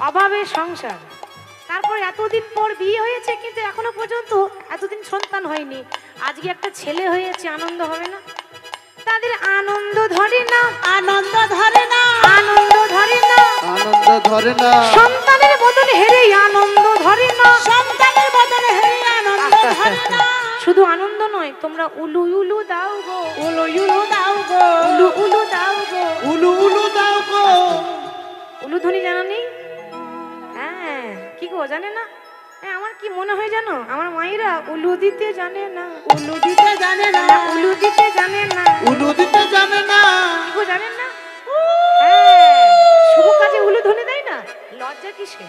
S2: অভাবের সংসার, তারপর এতদিন পর বিয়ে হয়েছে কিন্তু এখনো পর্যন্ত এতদিন সন্তান হয়নি, আজকে একটা ছেলে হয়েছে, আনন্দ হবে না? তাদের আনন্দ ধরে না,
S1: আনন্দ ধরে না,
S2: আনন্দ ধরে না।
S3: আনন্দ ধরে না,
S2: সন্তানের বদলে হেরে আনন্দ ধরে না,
S1: সন্তানের বদনে হেরি আনন্দ ধরে না,
S2: শুধু আনন্দ নয়, তোমরা উলু উলু দাও গো,
S1: উলু উলু দাও গো,
S2: উলু উলু দাও গো।
S3: উলু উলু দাও গো,
S2: উলু ধ্বনি জানা নেই? হ্যাঁ, কি গো জানে না? হ্যাঁ, আমার কি মনে হয় জানো, আমার মায়েরা উলু দিতে জানে না,
S1: উলু দিতে জানে না,
S2: উলু দিতে জানে না।
S3: উলু দিতে জানে না,
S2: কি গো জানেন না? হ্যাঁ, শুভ কাজে উলু ধ্বনি লজ্জা কিসে?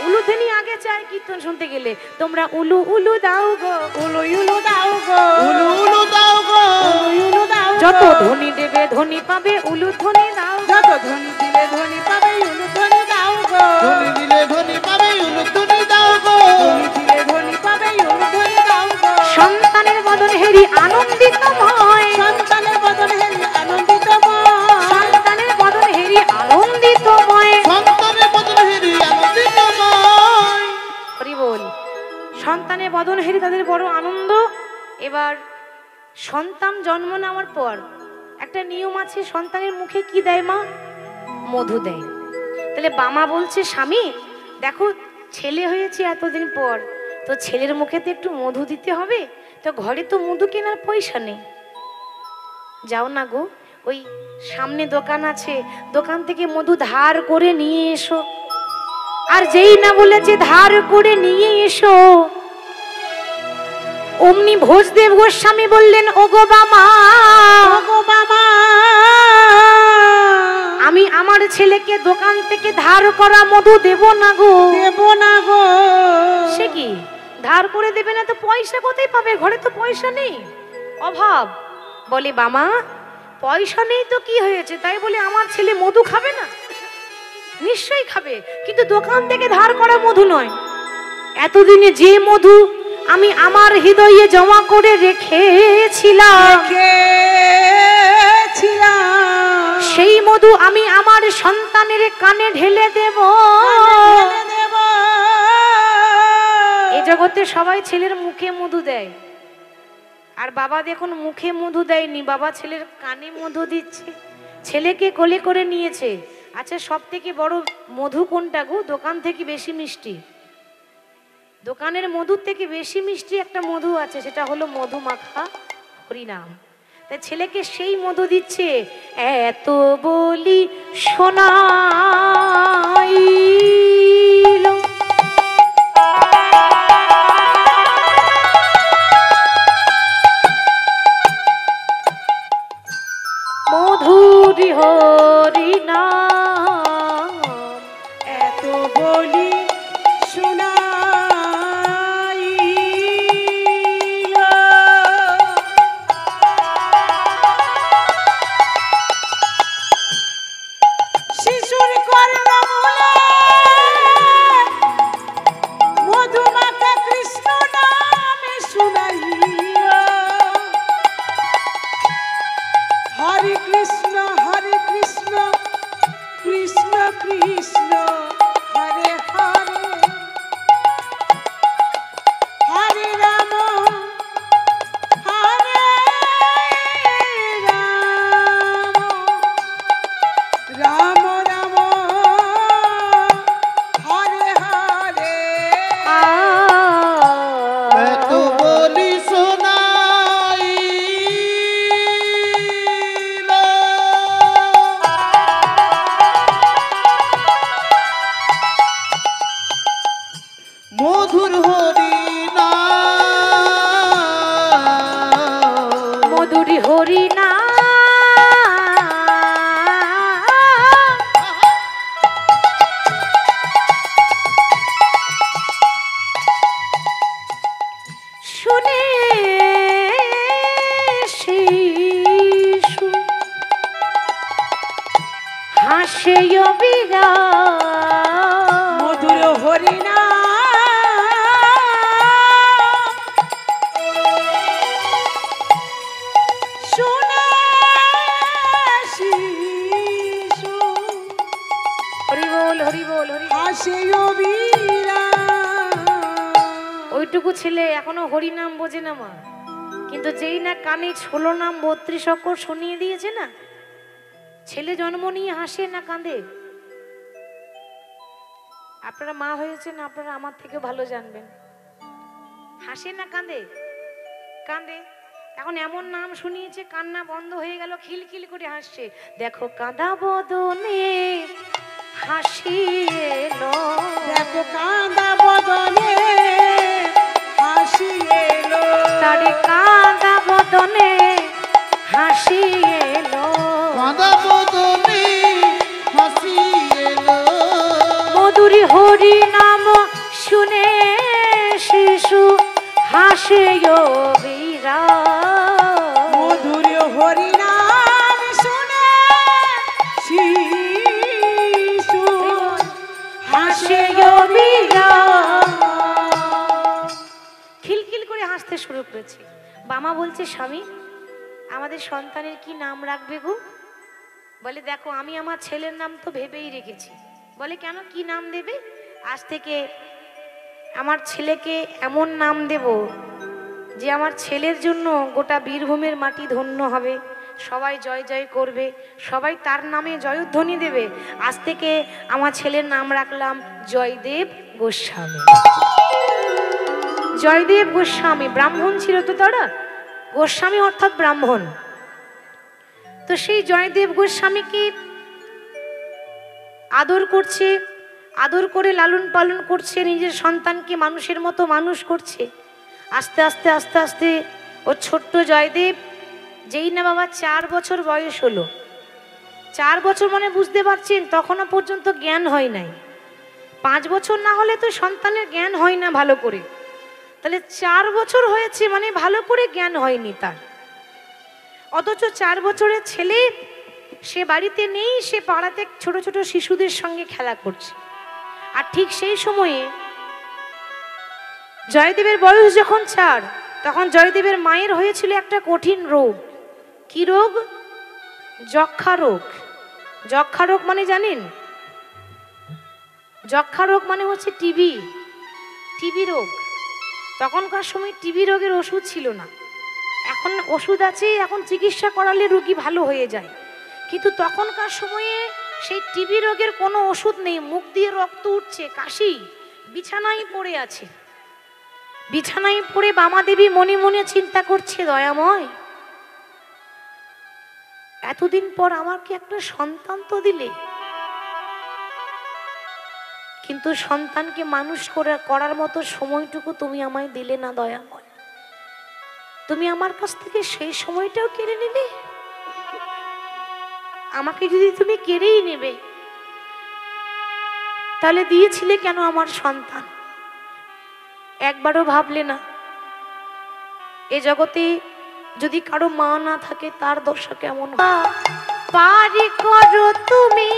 S2: উলুধ্বনি আগে চাই কীর্তন শুনতে গেলে। তোমরা উলু উলু দাও গো, উলু উলু দাও গো,
S3: উলু উলু দাও গো,
S1: উলু উলু দাও গো।
S2: যত ধ্বনি দেবে ধ্বনি পাবে, উলুধ্বনি দাও।
S1: যত ধ্বনি দিলে ধ্বনি পাবে, উলুধ্বনি দাও গো।
S3: ধ্বনি দিলে ধ্বনি পাবে, উলুধ্বনি দাও গো।
S1: ধ্বনি দিলে ধ্বনি পাবে, উলুধ্বনি দাও গো।
S2: সন্তানের বদন হেরি আনন্দিতময়,
S1: সন্তানের বদন হেরি আনন্দিতময়,
S2: সন্তানের বদন হেরি আনন্দিতময়।
S3: সন্তানের বদন হেরি আনন্দিতময়।
S2: হরি বল। সন্তানের বদন হেরি তাদের বড় আনন্দ। এবার সন্তান জন্ম নেওয়ার পর একটা নিয়ম আছে, সন্তানের মুখে কি দেয় মা? মধু দেয়। তাহলে বামা বলছে, স্বামী দেখো ছেলে হয়েছে এতদিন পর, তো ছেলের মুখে তো একটু মধু দিতে হবে, তো ঘরে তো মধু কেনার পয়সা নেই, যাও না গো ওই সামনে দোকান আছে, দোকান থেকে মধু ধার করে নিয়ে এসো। আর যেই না বলেছে ধার করে নিয়ে এসো, অমনি ভোজদেব গোস্বামী বললেন, ওগো বামা,
S1: ওগো বাবা,
S2: আমি আমার ছেলেকে দোকান থেকে ধার করা মধু দেব না গো।
S1: দেব না গো।
S2: সে কি ধার করে দেবে না? তো পয়সা কোথায় পাবে? ঘরে তো পয়সা নেই, অভাব। বলে বামা পয়সা নেই তো কি হয়েছে, তাই বলে আমার ছেলে মধু খাবে না? নিশ্চয়ই খাবে, কিন্তু দোকান থেকে ধার করা মধু নয়। এতদিনে যে মধু আমি আমার হৃদয়ে জমা করে রেখেছিলাম, সেই মধু আমি আমার সন্তানের কানে ঢেলে দেব। এই জগতে সবাই ছেলের মুখে মধু দেয়, আর বাবা দেখুন মুখে মধু দেয়নি, বাবা ছেলের কানে মধু দিচ্ছে, ছেলেকে কোলে করে নিয়েছে। আচ্ছা সব থেকে বড় মধু কোনটা গো? দোকান থেকে বেশি মিষ্টি, দোকানের মধুর থেকে বেশি মিষ্টি একটা মধু আছে, সেটা হলো মধু মাখা হরিনাম। তাই ছেলেকে সেই মধু দিচ্ছে। এত বলি শোনাইল, মধুর হরিনাম,
S1: এত বলি শোনাইল, শিশুর কর্ণমূলে মধুমাখা কৃষ্ণ নামে শুনাইল। হরে কৃষ্ণ কৃষ্ণ কৃষ্ণ হরে হরে, হরে রাম রাম রাম হরে হরে।
S3: এত বলি শোনাইল, মধুর হরিনাম,
S2: মধুর হরিনাম। শুনে শিশু হাসে অবিরাম,
S1: মধুর হরিনাম শুনে শিশু
S2: হরি বল হরি বল হরি বল।
S1: হাসে অবিরাম।
S2: ওইটুকু ছেলে এখনো হরিনাম বোঝে না মা, কিন্তু যেই না কানে 16 নাম 32 অক্ষর শুনিয়ে দিয়েছে না, ছেলে জন্ম নিয়ে হাসে না কাঁদে? আপনারা মা হয়েছেন, আপনারা আমার থেকে ভালো জানবেন। হাসে না কাঁদে? কাঁদে। এখন এমন নাম শুনিয়েছে কান্না বন্ধ হয়ে গেল, খিলখিল করে হাসছে। দেখো কাঁদা বদনে হাসি এলো,
S1: দেখো কাঁদা বদনে হাসি এলো,
S2: তারে কাঁদা বদনে হাসি এলো,
S3: কাঁদা বদনে হাসি এলো,
S2: মধুর হরি নাম শুনে শিশু হাসে অবিরাম।
S1: মধুর হরি নাম শুনে শিশু হাসে অবিরাম।
S2: খিলখিল করে হাসতে শুরু করেছে। বামা বলছে, স্বামী আমাদের সন্তানের কি নাম রাখবে গো? বলে, দেখো আমি আমার ছেলের নাম তো ভেবেই রেখেছি। বলে, কেন, কি নাম দেবে? আজ থেকে আমার ছেলেকে এমন নাম দেব যে আমার ছেলের জন্য গোটা বীরভূমের মাটি ধন্য হবে, সবাই জয় জয় করবে, সবাই তার নামে জয়ধ্বনি দেবে। আজ থেকে আমার ছেলের নাম রাখলাম জয়দেব গোস্বামী। জয়দেব গোস্বামী, ব্রাহ্মণ ছিল তো তারা, গোস্বামী অর্থাৎ ব্রাহ্মণ। তো সেই জয়দেব গোস্বামীকে আদর করছে, আদর করে লালন পালন করছে, নিজের সন্তানকে মানুষের মতো মানুষ করছে। আস্তে আস্তে আস্তে আস্তে ওর ছোট্ট জয়দেব যেই না বাবা 4 বছর বয়স হলো, 4 বছর মানে বুঝতে পারছেন তখনও পর্যন্ত জ্ঞান হয় নাই। 5 বছর না হলে তো সন্তানের জ্ঞান হয় না ভালো করে, তাহলে 4 বছর হয়েছে মানে ভালো করে জ্ঞান হয়নি তার। অথচ 4 বছরের ছেলে, সে বাড়িতে নেই, সে পাড়াতে ছোট ছোট শিশুদের সঙ্গে খেলা করছে। আর ঠিক সেই সময়ে জয়দেবের বয়স যখন 4, তখন জয়দেবের মায়ের হয়েছিল একটা কঠিন রোগ। কি রোগ? যক্ষা রোগ। যক্ষা রোগ মানে জানেন? যক্ষা রোগ মানে হচ্ছে টিবি, টিবি রোগ। তখনকার সময় টিবি রোগের ওষুধ ছিল না, এখন ওষুধ আছে, এখন চিকিৎসা করালে রোগী ভালো হয়ে যায়। কিন্তু তখনকার সময়ে সেই টিবি রোগের কোনো ওষুধ নেই, মুখ দিয়ে রক্ত উঠছে, কাশি, বিছানায় পড়ে আছে। বিছানায় পড়ে বামা দেবী মনে মনে চিন্তা করছে, দয়াময় এতদিন পর আমাকে একটা সন্তান তো দিলে, কিন্তু সন্তানকে মানুষ করার মতো সময়টুকু তুমি আমায় দিলে না দয়াময়। তুমি আমার কাছ থেকে সেই সময়টাও কেড়ে নিলে। আমাকে যদি তুমি কেড়েই নেবে, তাহলে দিয়েছিলে কেন আমার সন্তান? একবারও ভাবলে না এ জগতে যদি কারো মা না থাকে তার দশা কেমন পারি করো তুমি,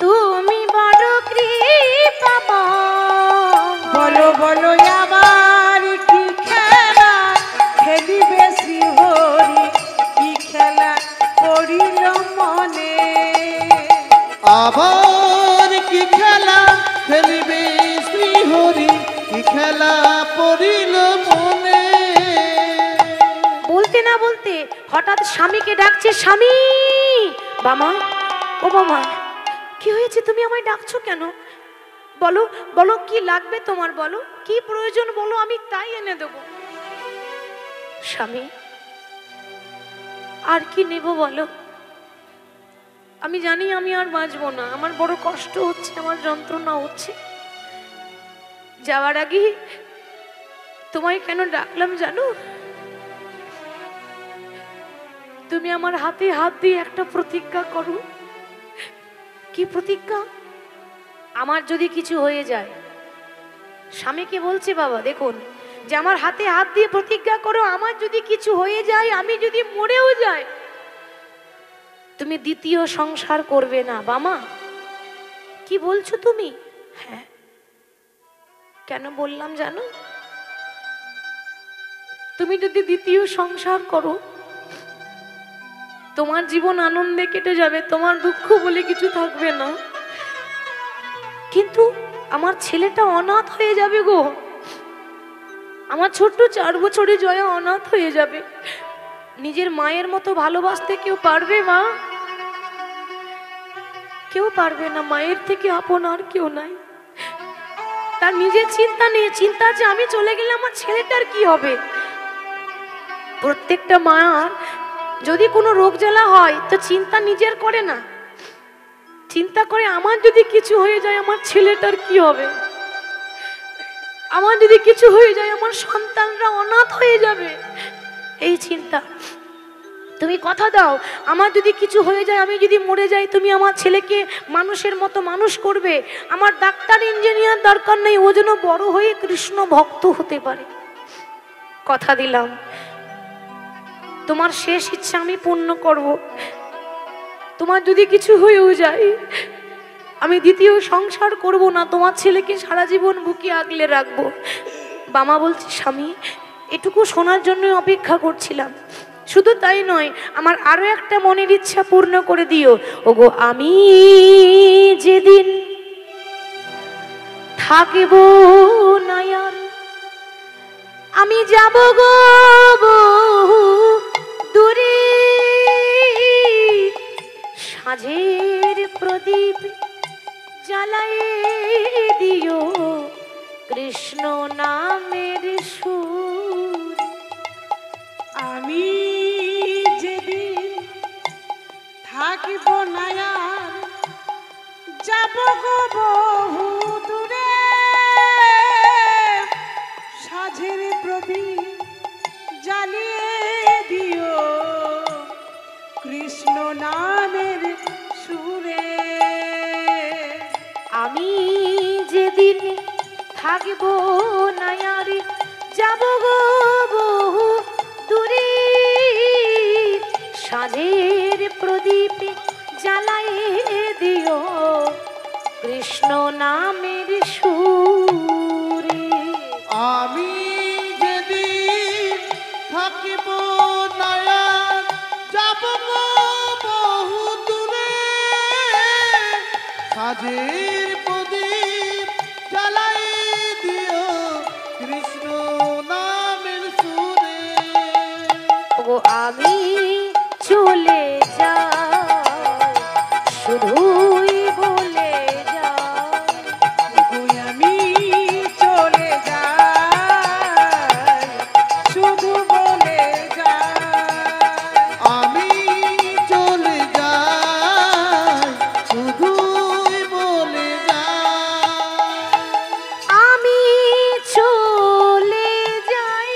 S2: তুমি বড় কৃপাময়।
S1: বলো বলো আবার কি খেলা খেলিবে শ্রীহরি, কি খেলা করিল মনে।
S3: আবার কি খেলা খেলিবে শ্রীহরি, কি খেলা পড়িল মনে।
S2: বলতে না বলতে হঠাৎ স্বামীকে ডাকছে, স্বামী। বামা, ও বামা, কি হয়েছে? তুমি আমায় ডাকছো কেন? বলো বলো, কি লাগবে তোমার? বলো কি প্রয়োজন, বলো, আমি তাই এনে দেব। স্বামী, আর কি নেব বলো? আমি জানি আমি আর বাঁচবো না, আমার বড় কষ্ট হচ্ছে, আমার যন্ত্রণা হচ্ছে। যাওয়ার আগে তোমায় কেন ডাকলাম জানো? তুমি আমার হাতে হাত দিয়ে একটা প্রতিজ্ঞা করো। কি প্রতিজ্ঞা? আমার যদি কিছু হয়ে যায়, স্বামীকে বলছে বাবা দেখুন, যে আমার হাতে হাত দিয়ে প্রতিজ্ঞা করো, আমার যদি কিছু হয়ে যায়, আমি যদি মরেও যাই, তুমি দ্বিতীয় সংসার করবে না। বামা, কি বলছো তুমি? হ্যাঁ। কেন বললাম জানো? তুমি যদি দ্বিতীয় সংসার করো, তোমার জীবন আনন্দে কেটে যাবে, তোমার দুঃখ বলে কিছু থাকবে না। কিন্তু আমার ছেলেটা অনাথ হয়ে যাবে গো। আমার ছোট্ট 4 বছরের জয়া অনাথ হয়ে যাবে। নিজের মায়ের মতো ভালোবাসতে কেউ পারবে মা? কেউ পারবে না। মায়ের থেকে আপন আর কেউ নাই। তার নিজের চিন্তা নেই, চিন্তা যে আমি চলে গেলে আমার ছেলেটার কি হবে। প্রত্যেকটা মার যদি কোনো রোগ জ্বালা হয় তো চিন্তা নিজের করে না, চিন্তা করে আমার যদি কিছু হয়ে যায় আমার ছেলেটার কি হবে, আমার যদি কিছু হয়ে যায় আমার সন্তানরা অনাথ হয়ে যাবে, এই চিন্তা। তুমি কথা দাও, আমার যদি কিছু হয়ে যায়, আমি যদি মরে যাই, তুমি আমার ছেলেকে মানুষের মতো মানুষ করবে। আমার ডাক্তার ইঞ্জিনিয়ার দরকার নেই, ও যেন বড় হয়ে কৃষ্ণ ভক্ত হতে পারে। কথা দিলাম, তোমার শেষ ইচ্ছা আমি পূর্ণ করব। তোমার যদি কিছু হয়েও যায়, আমি দ্বিতীয় সংসার করব না, তোমার ছেলেকে সারা জীবন বুকে আগলে রাখবো। বামা বলছে, স্বামী এটুকু শোনার জন্য অপেক্ষা করছিলাম। শুধু তাই নয়, আমার আরো একটা মনের ইচ্ছা পূর্ণ করে দিও। ওগো, আমি যেদিন থাকিব না আর, আমি যাব গো বহু দূরে, সাঁঝের প্রদীপ জ্বালাই দিও কৃষ্ণ নামের সুর।
S1: আমি যেদিন থাকিব না আর, যাব গো বহু দূরে, সাঁঝের প্রদীপ জ্বালিয়ে দিও কৃষ্ণ নামের সুরে।
S2: আমি যেদিন থাকিব না আর, যাব গো বহু দূরে, সাঁঝের প্রদীপ জ্বালাইয়ে দিও কৃষ্ণ নামের সুরে।
S3: আমি যেদিন থাকিব না আর, যাব গো বহু দূরে, সাঁঝের প্রদীপ জ্বালাই দিও কৃষ্ণ নামের সুরে।
S2: ওগো, আমি চলে যাই, শুধুই বলে যাই।
S1: ওগো, আমি চলে যাই, শুধু বলে যাই।
S3: আমি চলে যাই, শুধুই বলে যাই।
S2: আমি চলে যাই,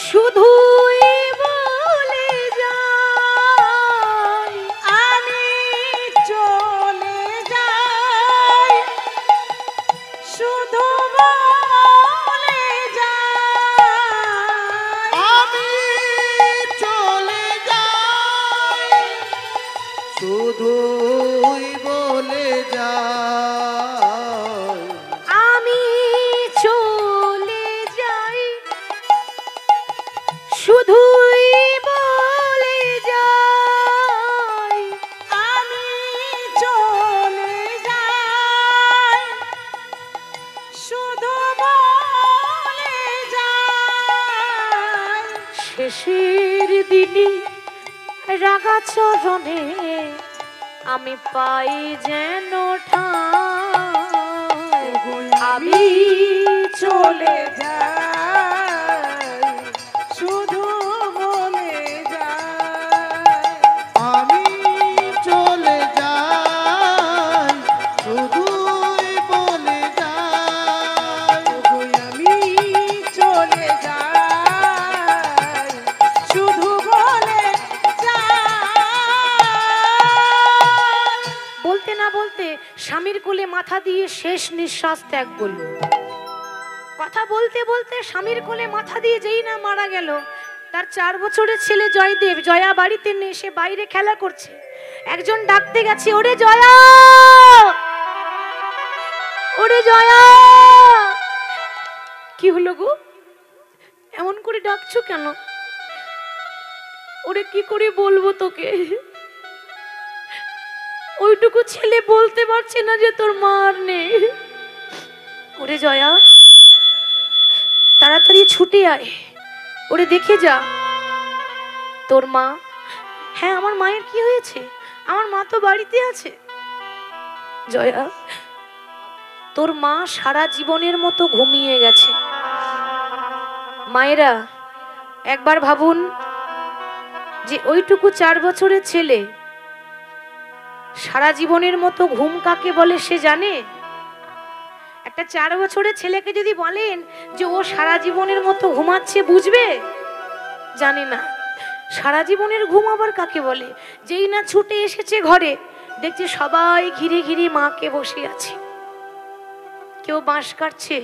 S2: শুধুই বলে যাই।
S1: আমি চলে যাই, শুধু বলে যাই।
S3: আমি চলে যাই, শুধুই বলে যাই।
S2: আমি চলে যাই, শুধুই বলে যাই।
S1: আমি চলে যাই, শুধু বলে যাই।
S2: শেষের দিনে রাগা চরণে আমি পাই যেন ঠাঁই। আমি চলে
S1: যাই, শুধু বলে যাই।
S3: আমি চলে যাই, শুধুই বলে যাই।
S1: ওগো, আমি চলে যাই, শুধু বলে যাই।
S2: বলতে না বলতে স্বামীর কোলে মাথা দিয়ে শেষ নিঃশ্বাস ত্যাগ করল। কথা বলতে বলতে স্বামীর কোলে মাথা দিয়ে যেই না মারা গেল, তার 4 বছরের ছেলে জয়দেব, জয়া বাড়িতে নেই, সে বাইরে খেলা করছে। একজন ডাকতে গেছে, ওরে জয়া, ওরে জয়া। কি হলো গো, এমন করে ডাকছো কেন? ওরে কি করে বলবো তোকে, ওইটুকু ছেলে বলতে পারছে না যে তোর মা আর নেই। ওরে জয়া, তাড়াতাড়ি ছুটে আয়, ওরে দেখে যা তোর মা। হ্যাঁ, আমার মায়ের কি হয়েছে? আমার মা তো বাড়িতে আছে। জয়া, তোর মা সারা জীবনের মতো ঘুমিয়ে গেছে। মায়েরা একবার ভাবুন যে ওইটুকু 4 বছরের ছেলে সারা জীবনের মতো ঘুম কাকে বলে সে জানে? একটা 4 বছরের ছেলেকে যদি বলেন যে ও সারা জীবনের মতো ঘুমাচ্ছে, বুঝবে? জানে না। সারা জীবনের ঘুম আবার কাকে বলে? যেই না ছুটে এসেছে ঘরে, দেখছে সবাই ঘিরে ঘিরে মাকে বসে আছে। কেউ বাঁশ কাটছে,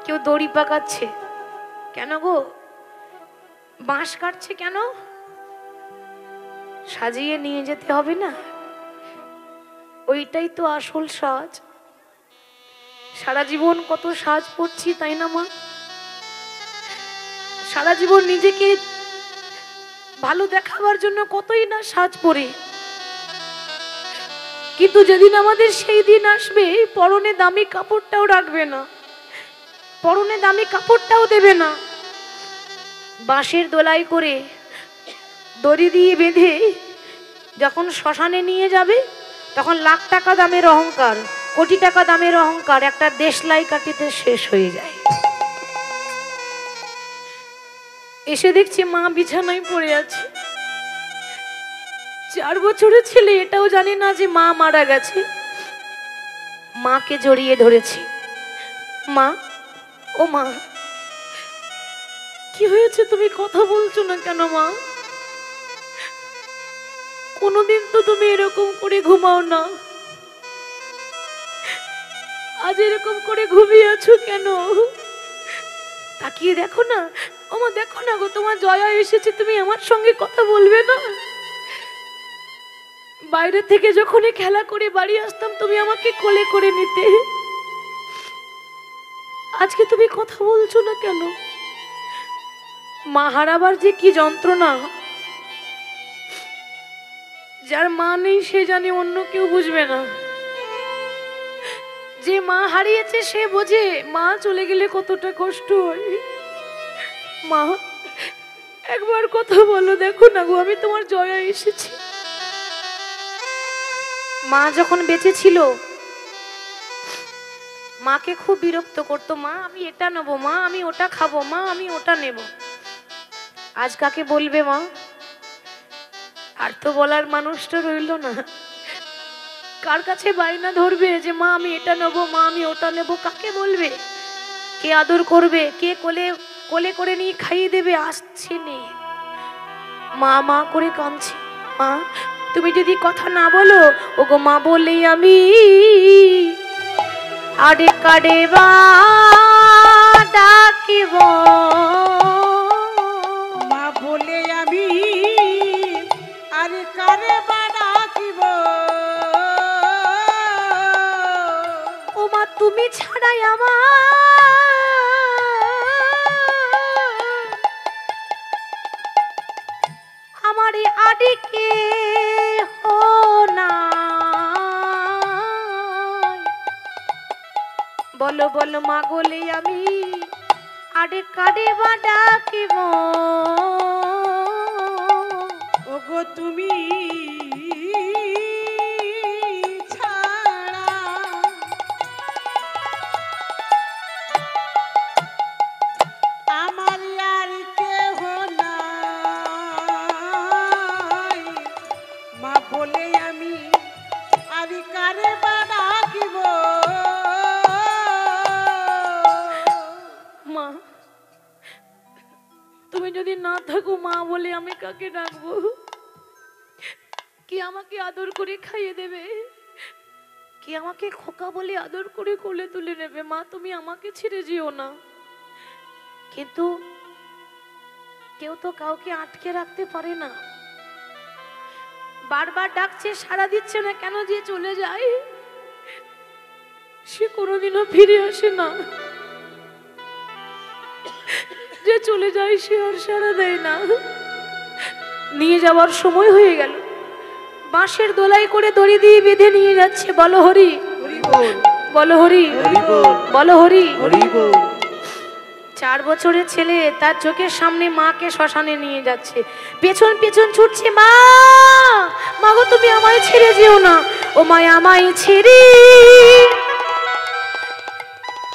S2: কেউ দড়ি পাকাচ্ছে। কেন গো বাঁশ কাটছে কেন? সাজিয়ে নিয়ে যেতে হবে না? ওইটাই তো আসল সাজ। সারা জীবন কত সাজ পড়ছি, তাই না মা? সারা জীবন নিজেকে ভালো দেখাবার জন্য কতই না সাজ পরে, কিন্তু যেদিন আমাদের সেই দিন আসবে, পরনে দামি কাপড়টাও রাখবে না, পরনে দামি কাপড়টাও দেবে না। বাঁশের দোলাই করে দড়ি দিয়ে বেঁধে যখন শ্মশানে নিয়ে যাবে, তখন লাখ টাকা দামের অহংকার, কোটি টাকা দামের অহংকার একটা দেশলাই কাটিতে শেষ হয়ে যায়। এসে দেখছি মা বিছানায় পড়ে আছে। 4 বছরের ছেলে এটাও জানে না যে মা মারা গেছে। মাকে জড়িয়ে ধরেছি। মা, ও মা, কি হয়েছে? তুমি কথা বলছো না কেন মা? কোনোদিন তো তুমি এরকম করে ঘুমাও না, আজ এরকম করে ঘুমিয়ে আছো কেন? তাকিয়ে দেখো না। ও মা, দেখো না গো, তোমার জয়া এসেছে, তুমি আমার সঙ্গে কথা বলবে না? বাইরে থেকে যখনই খেলা করে বাড়ি আসতাম, তুমি আমাকে কোলে করে নিতে। আজকে তুমি কথা বলছো না কেন? মা হারাবার যে কি যন্ত্রণা, যার মা নেই সে জানে, অন্য কেউ বুঝবে না। যে মা হারিয়েছে সে বোঝে মা চলে গেলে কতটা কষ্ট হয়। মা, একবার কথা বলো। দেখো না গো, আমি তোমার জয়া এসেছি। মা যখন বেঁচে ছিল, মাকে খুব বিরক্ত করতো। মা, আমি এটা নেবো, মা আমি ওটা খাবো, মা আমি ওটা নেব। আজ কাকে বলবে মা? আর তো বলার মানুষটা রইল না। কার কাছে বায়না ধরবে যে মা আমি এটা নেবো, মা আমি ওটা নেব? কাকে বলবে? কে আদর করবে? কে কোলে কোলে করে নিয়ে খাইয়ে দেবে? আসছে নেই। মা মা করে কাঁদছে। মা, তুমি যদি কথা না বলো, ওগো মা বলেই আমি আড়ে কাড়ে বা ডাকিব,
S1: মা বলে আমি আরে কারে বা ডাকিব।
S2: ও মা, তুমি ছাড়াই আমার এই আডিকে হো না। বলো বলো মা বলে আমি আডে কাডে বা ডাকিব।
S1: ওগো তুমি ছাড়া আমার আর কেহ নাই। মা বলে আমি আরে কারে বা ডাকিব।
S2: মা, তুমি যদি না থাকো, মা বলে আমি কাকে ডাকবো? কি আমাকে আদর করে খাইয়ে দেবে? কি আমাকে খোকা বলে আদর করে কোলে তুলে নেবে? মা, তুমি আমাকে ছেড়ে যেও না। কিন্তু কেউ তো কাউকে আটকে রাখতে পারে না। বারবার ডাকছে, সাড়া দিচ্ছে না, কেন যে চলে যায়? সে কোনোদিনও ফিরে আসে না। যে চলে যায় সে আর সাড়া দেয় না। নিয়ে যাওয়ার সময় হয়ে গেল। বাঁশের দোলাই করে দড়ি দিয়ে বেঁধে নিয়ে যাচ্ছে। বলো হরি, বলো হরি, বলো হরি। 4 বছরের ছেলে তার চোখের সামনে মাকে শ্মশানে নিয়ে যাচ্ছে, পেছন পেছন ছুটছে। মা, মা গো, তুমি আমায় ছেড়ে যেও না। ও মা, আমায় ছেড়ে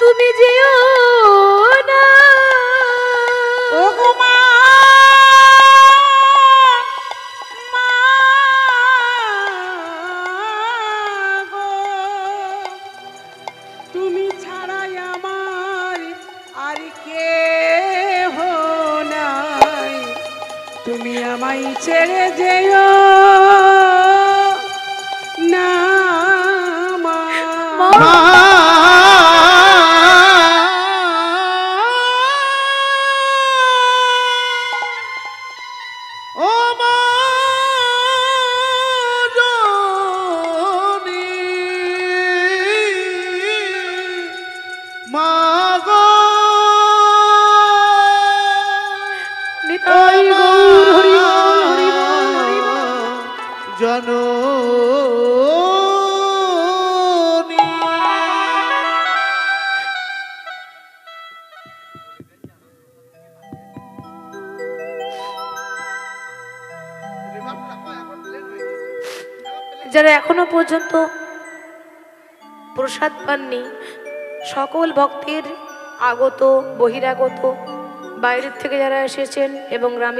S2: তুমি যেও না।
S1: ওগো মা, মা গো, তুমি ছাড়াই আমার আর কেহ নাই। ছেড়ে যেও না মা।
S3: মা ও মা জননী মা গো
S2: নিতাই গৌর হরি বল, হরি বল, হরি বল।
S3: জননী
S2: যারা এখনো পর্যন্ত প্রসাদ পাননি, সকল ভক্তের আগত বহিরাগত বাইরের থেকে যারা এসেছেন এবং গ্রামের